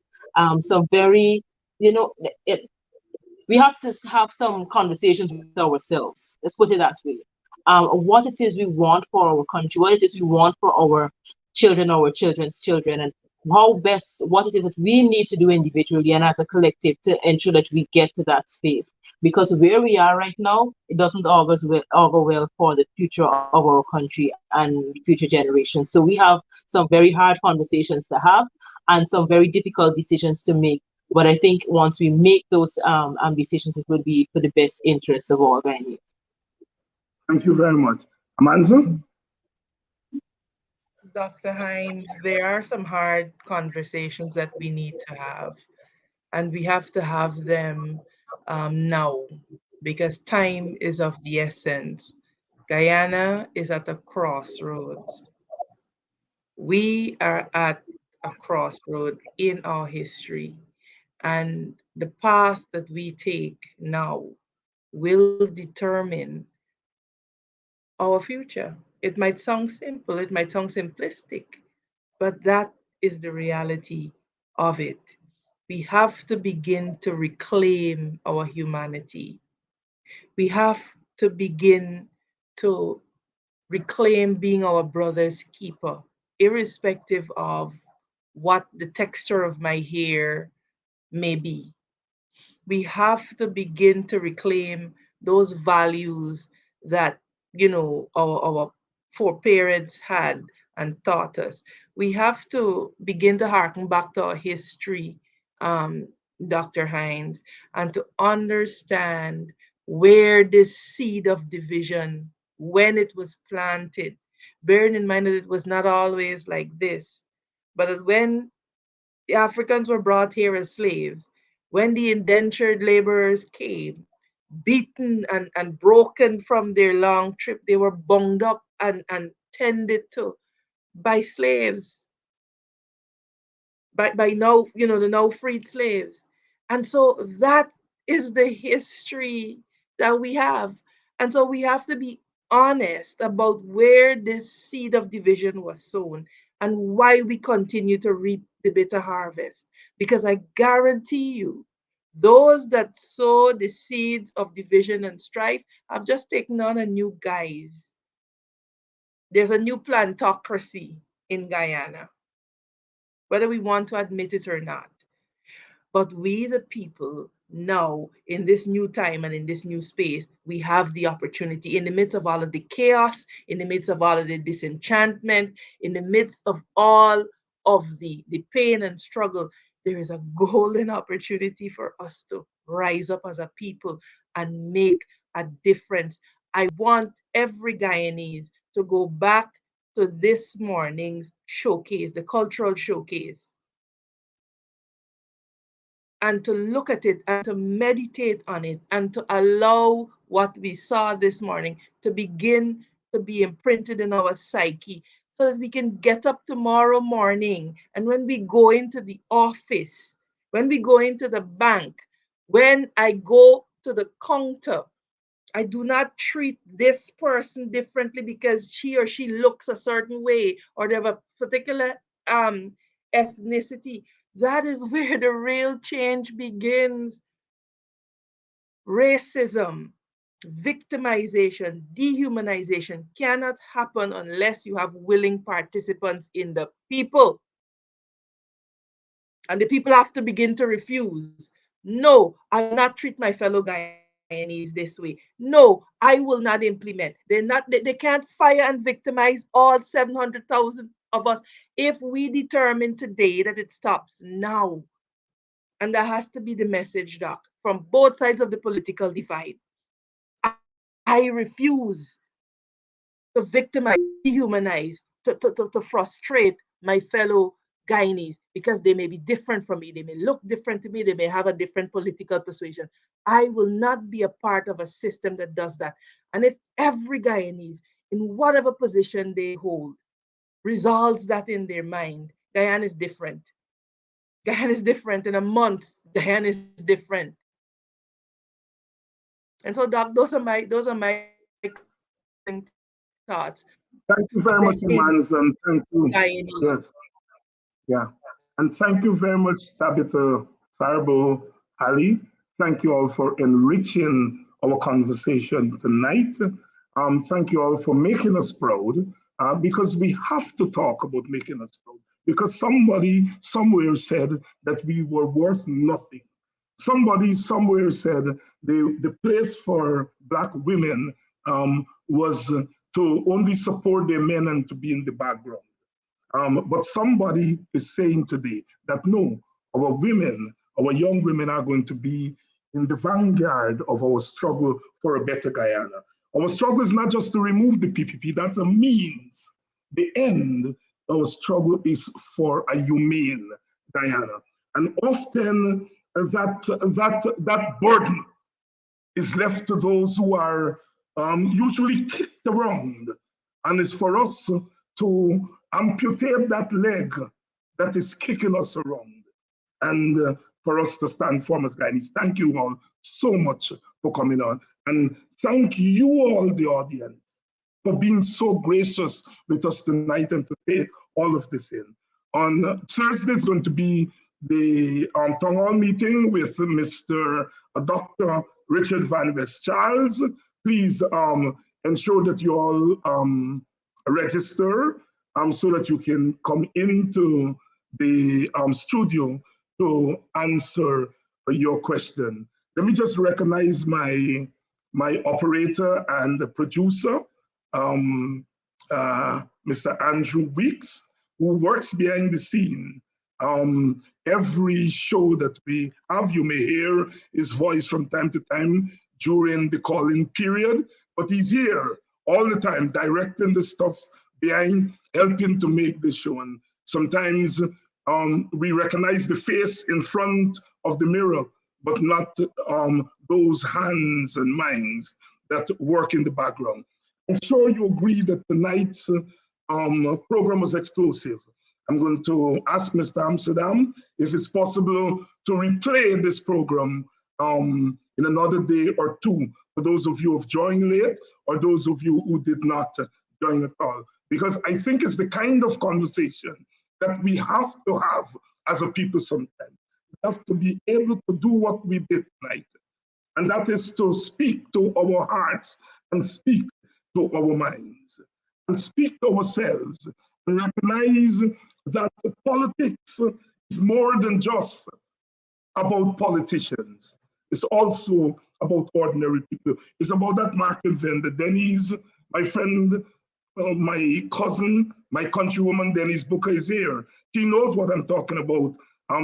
some very, we have to have some conversations with ourselves. Let's put it that way. What it is we want for our country, what it is we want for our children, our children's children, and what it is that we need to do individually and as a collective to ensure that we get to that space. Because where we are right now, it doesn't augur well for the future of our country and future generations. So we have some very hard conversations to have and some very difficult decisions to make. But I think once we make those decisions, it will be for the best interest of all Ghanaians. Thank you very much. Amanzo? Dr. Hines, there are some hard conversations that we need to have, and we have to have them now because time is of the essence. Guyana is at a crossroads. We are at a crossroad in our history, and the path that we take now will determine our future. It might sound simple, it might sound simplistic, but that is the reality of it. We have to begin to reclaim our humanity. We have to begin to reclaim being our brother's keeper, irrespective of what the texture of my hair may be. We have to begin to reclaim those values that, our foreparents had and taught us. We have to begin to harken back to our history, Dr. Hines, and to understand where this seed of division, when it was planted, bearing in mind that it was not always like this, but that when the Africans were brought here as slaves, when the indentured laborers came, beaten and broken from their long trip, they were bound up and tended to by slaves, by now, the now freed slaves. And so that is the history that we have. And so we have to be honest about where this seed of division was sown and why we continue to reap the bitter harvest. Because I guarantee you, those that sow the seeds of division and strife have just taken on a new guise. There's a new plantocracy in Guyana, whether we want to admit it or not. But we, the people, now in this new time and in this new space, we have the opportunity in the midst of all of the chaos, in the midst of all of the disenchantment, in the midst of all of the pain and struggle, there is a golden opportunity for us to rise up as a people and make a difference. I want every Guyanese to go back to this morning's showcase, the cultural showcase, and to look at it and to meditate on it and to allow what we saw this morning to begin to be imprinted in our psyche so that we can get up tomorrow morning. And when we go into the office, when we go into the bank, when I go to the counter, I do not treat this person differently because she or she looks a certain way or they have a particular ethnicity. That is where the real change begins. Racism, victimization, dehumanization cannot happen unless you have willing participants in the people. And the people have to begin to refuse. No, I will not treat my fellow Guyanese this way. No, I will not implement. They can't fire and victimize all 700,000 of us if we determine today that it stops now. And that has to be the message, Doc, from both sides of the political divide. I refuse to victimize, dehumanize, to frustrate my fellow Guyanese because they may be different from me. They may look different to me. They may have a different political persuasion. I will not be a part of a system that does that. And if every Guyanese, in whatever position they hold, resolves that in their mind, Guyana is different. Guyana is different. In a month, Guyana is different. And so, Doc, those are my thoughts. Thank you very much, Amanzo, and thank you. Guyanese. Yes. Yeah. And thank you very much, Tabitha Sarbo Ali. Thank you all for enriching our conversation tonight. Thank you all for making us proud because we have to talk about making us proud. Because somebody somewhere said that we were worth nothing. Somebody somewhere said the place for Black women was to only support their men and to be in the background. But somebody is saying today that no, our women, our young women are going to be in the vanguard of our struggle for a better Guyana. Our struggle is not just to remove the PPP, that's a means. The end, our struggle is for a humane Guyana. And often that burden is left to those who are usually kicked around. And it's for us to amputate that leg that is kicking us around. And for us to stand firm as Guyanese. Thank you all so much for coming on. And thank you all, the audience, for being so gracious with us tonight and to take all of this in. On Thursday, it's going to be the town hall meeting with Mr. Dr. Richard Van West Charles. Please ensure that you all register so that you can come into the studio to answer your question. Let me just recognize my operator and the producer, Mr. Andrew Weeks, who works behind the scene. Every show that we have, you may hear his voice from time to time during the call-in period, but he's here all the time, directing the stuff behind, helping to make the show. And sometimes we recognize the face in front of the mirror, but not those hands and minds that work in the background. I'm sure you agree that tonight's program was explosive. I'm going to ask Mr. Amsterdam if it's possible to replay this program in another day or two for those of you who have joined late or those of you who did not join at all. Because I think it's the kind of conversation that we have to have as a people sometimes. We have to be able to do what we did tonight. And that is to speak to our hearts and speak to our minds and speak to ourselves and recognize that politics is more than just about politicians. It's also about ordinary people. It's about that market vendor, Denise, my friend, my cousin, my countrywoman, Denise Booker is here. She knows what I'm talking about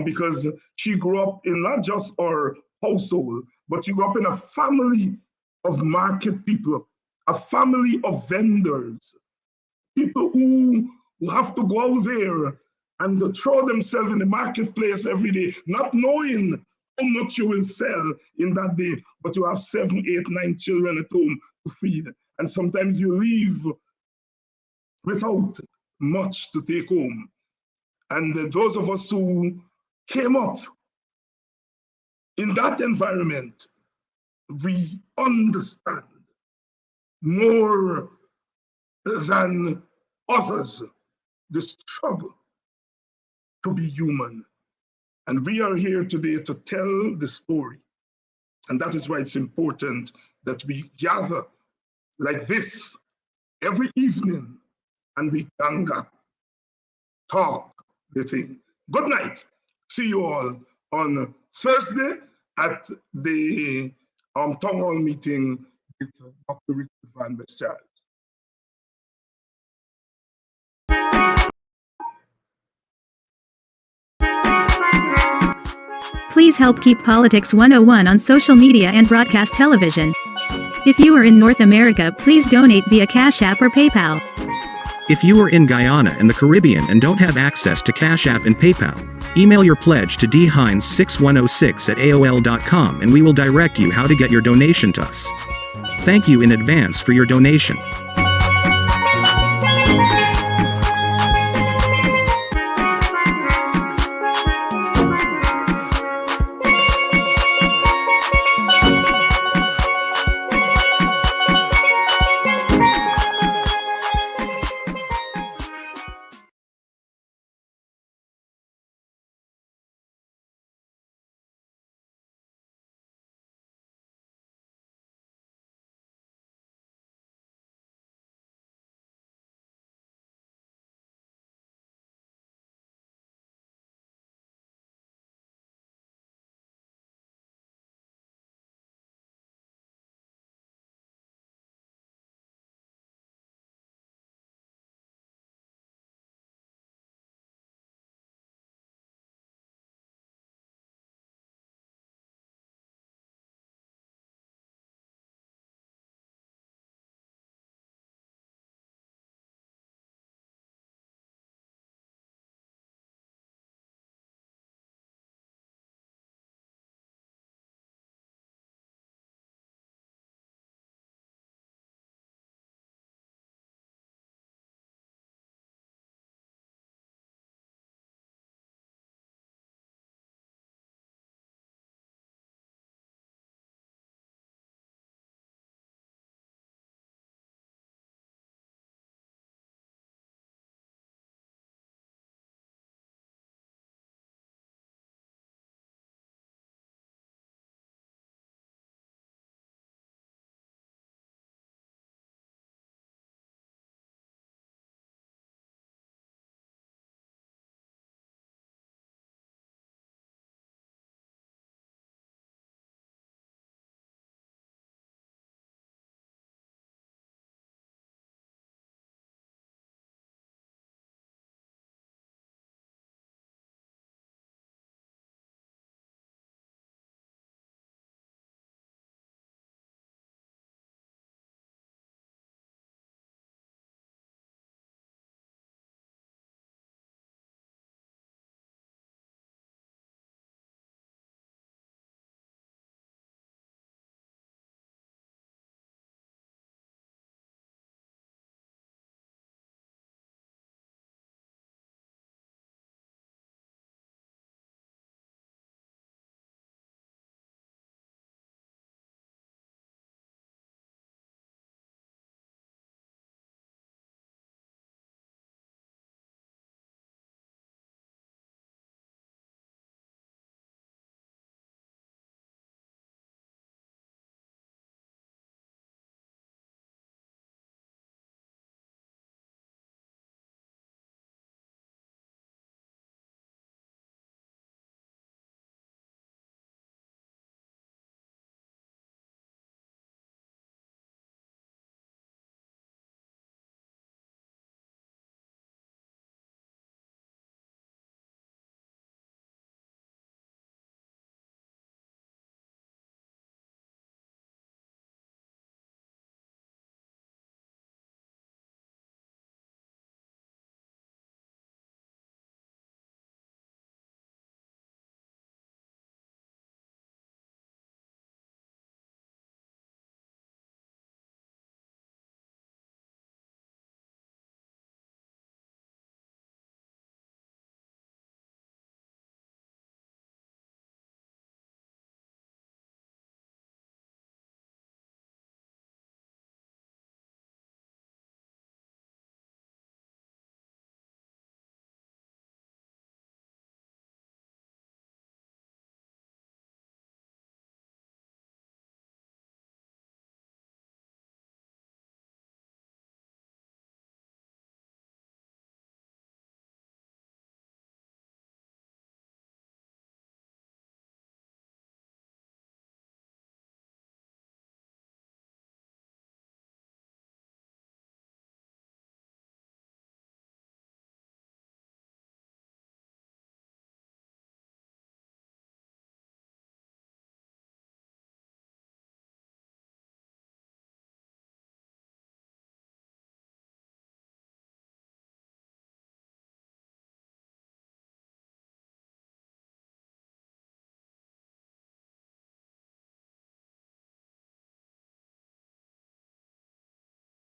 because she grew up in not just our household, but she grew up in a family of market people, a family of vendors, people who have to go out there and throw themselves in the marketplace every day, not knowing how much you will sell in that day, but you have 7, 8, 9 children at home to feed. And sometimes you leave without much to take home. And those of us who came up in that environment, we understand more than others the struggle to be human. And we are here today to tell the story. And that is why it's important that we gather like this every evening and we ganga, talk the thing. Good night. See you all on Thursday at the town hall meeting with Dr. Richard Van West Charles. Please help keep Politics 101 on social media and broadcast television. If you are in North America, please donate via Cash App or PayPal. If you are in Guyana and the Caribbean and don't have access to Cash App and PayPal, email your pledge to dhines6106@aol.com and we will direct you how to get your donation to us. Thank you in advance for your donation.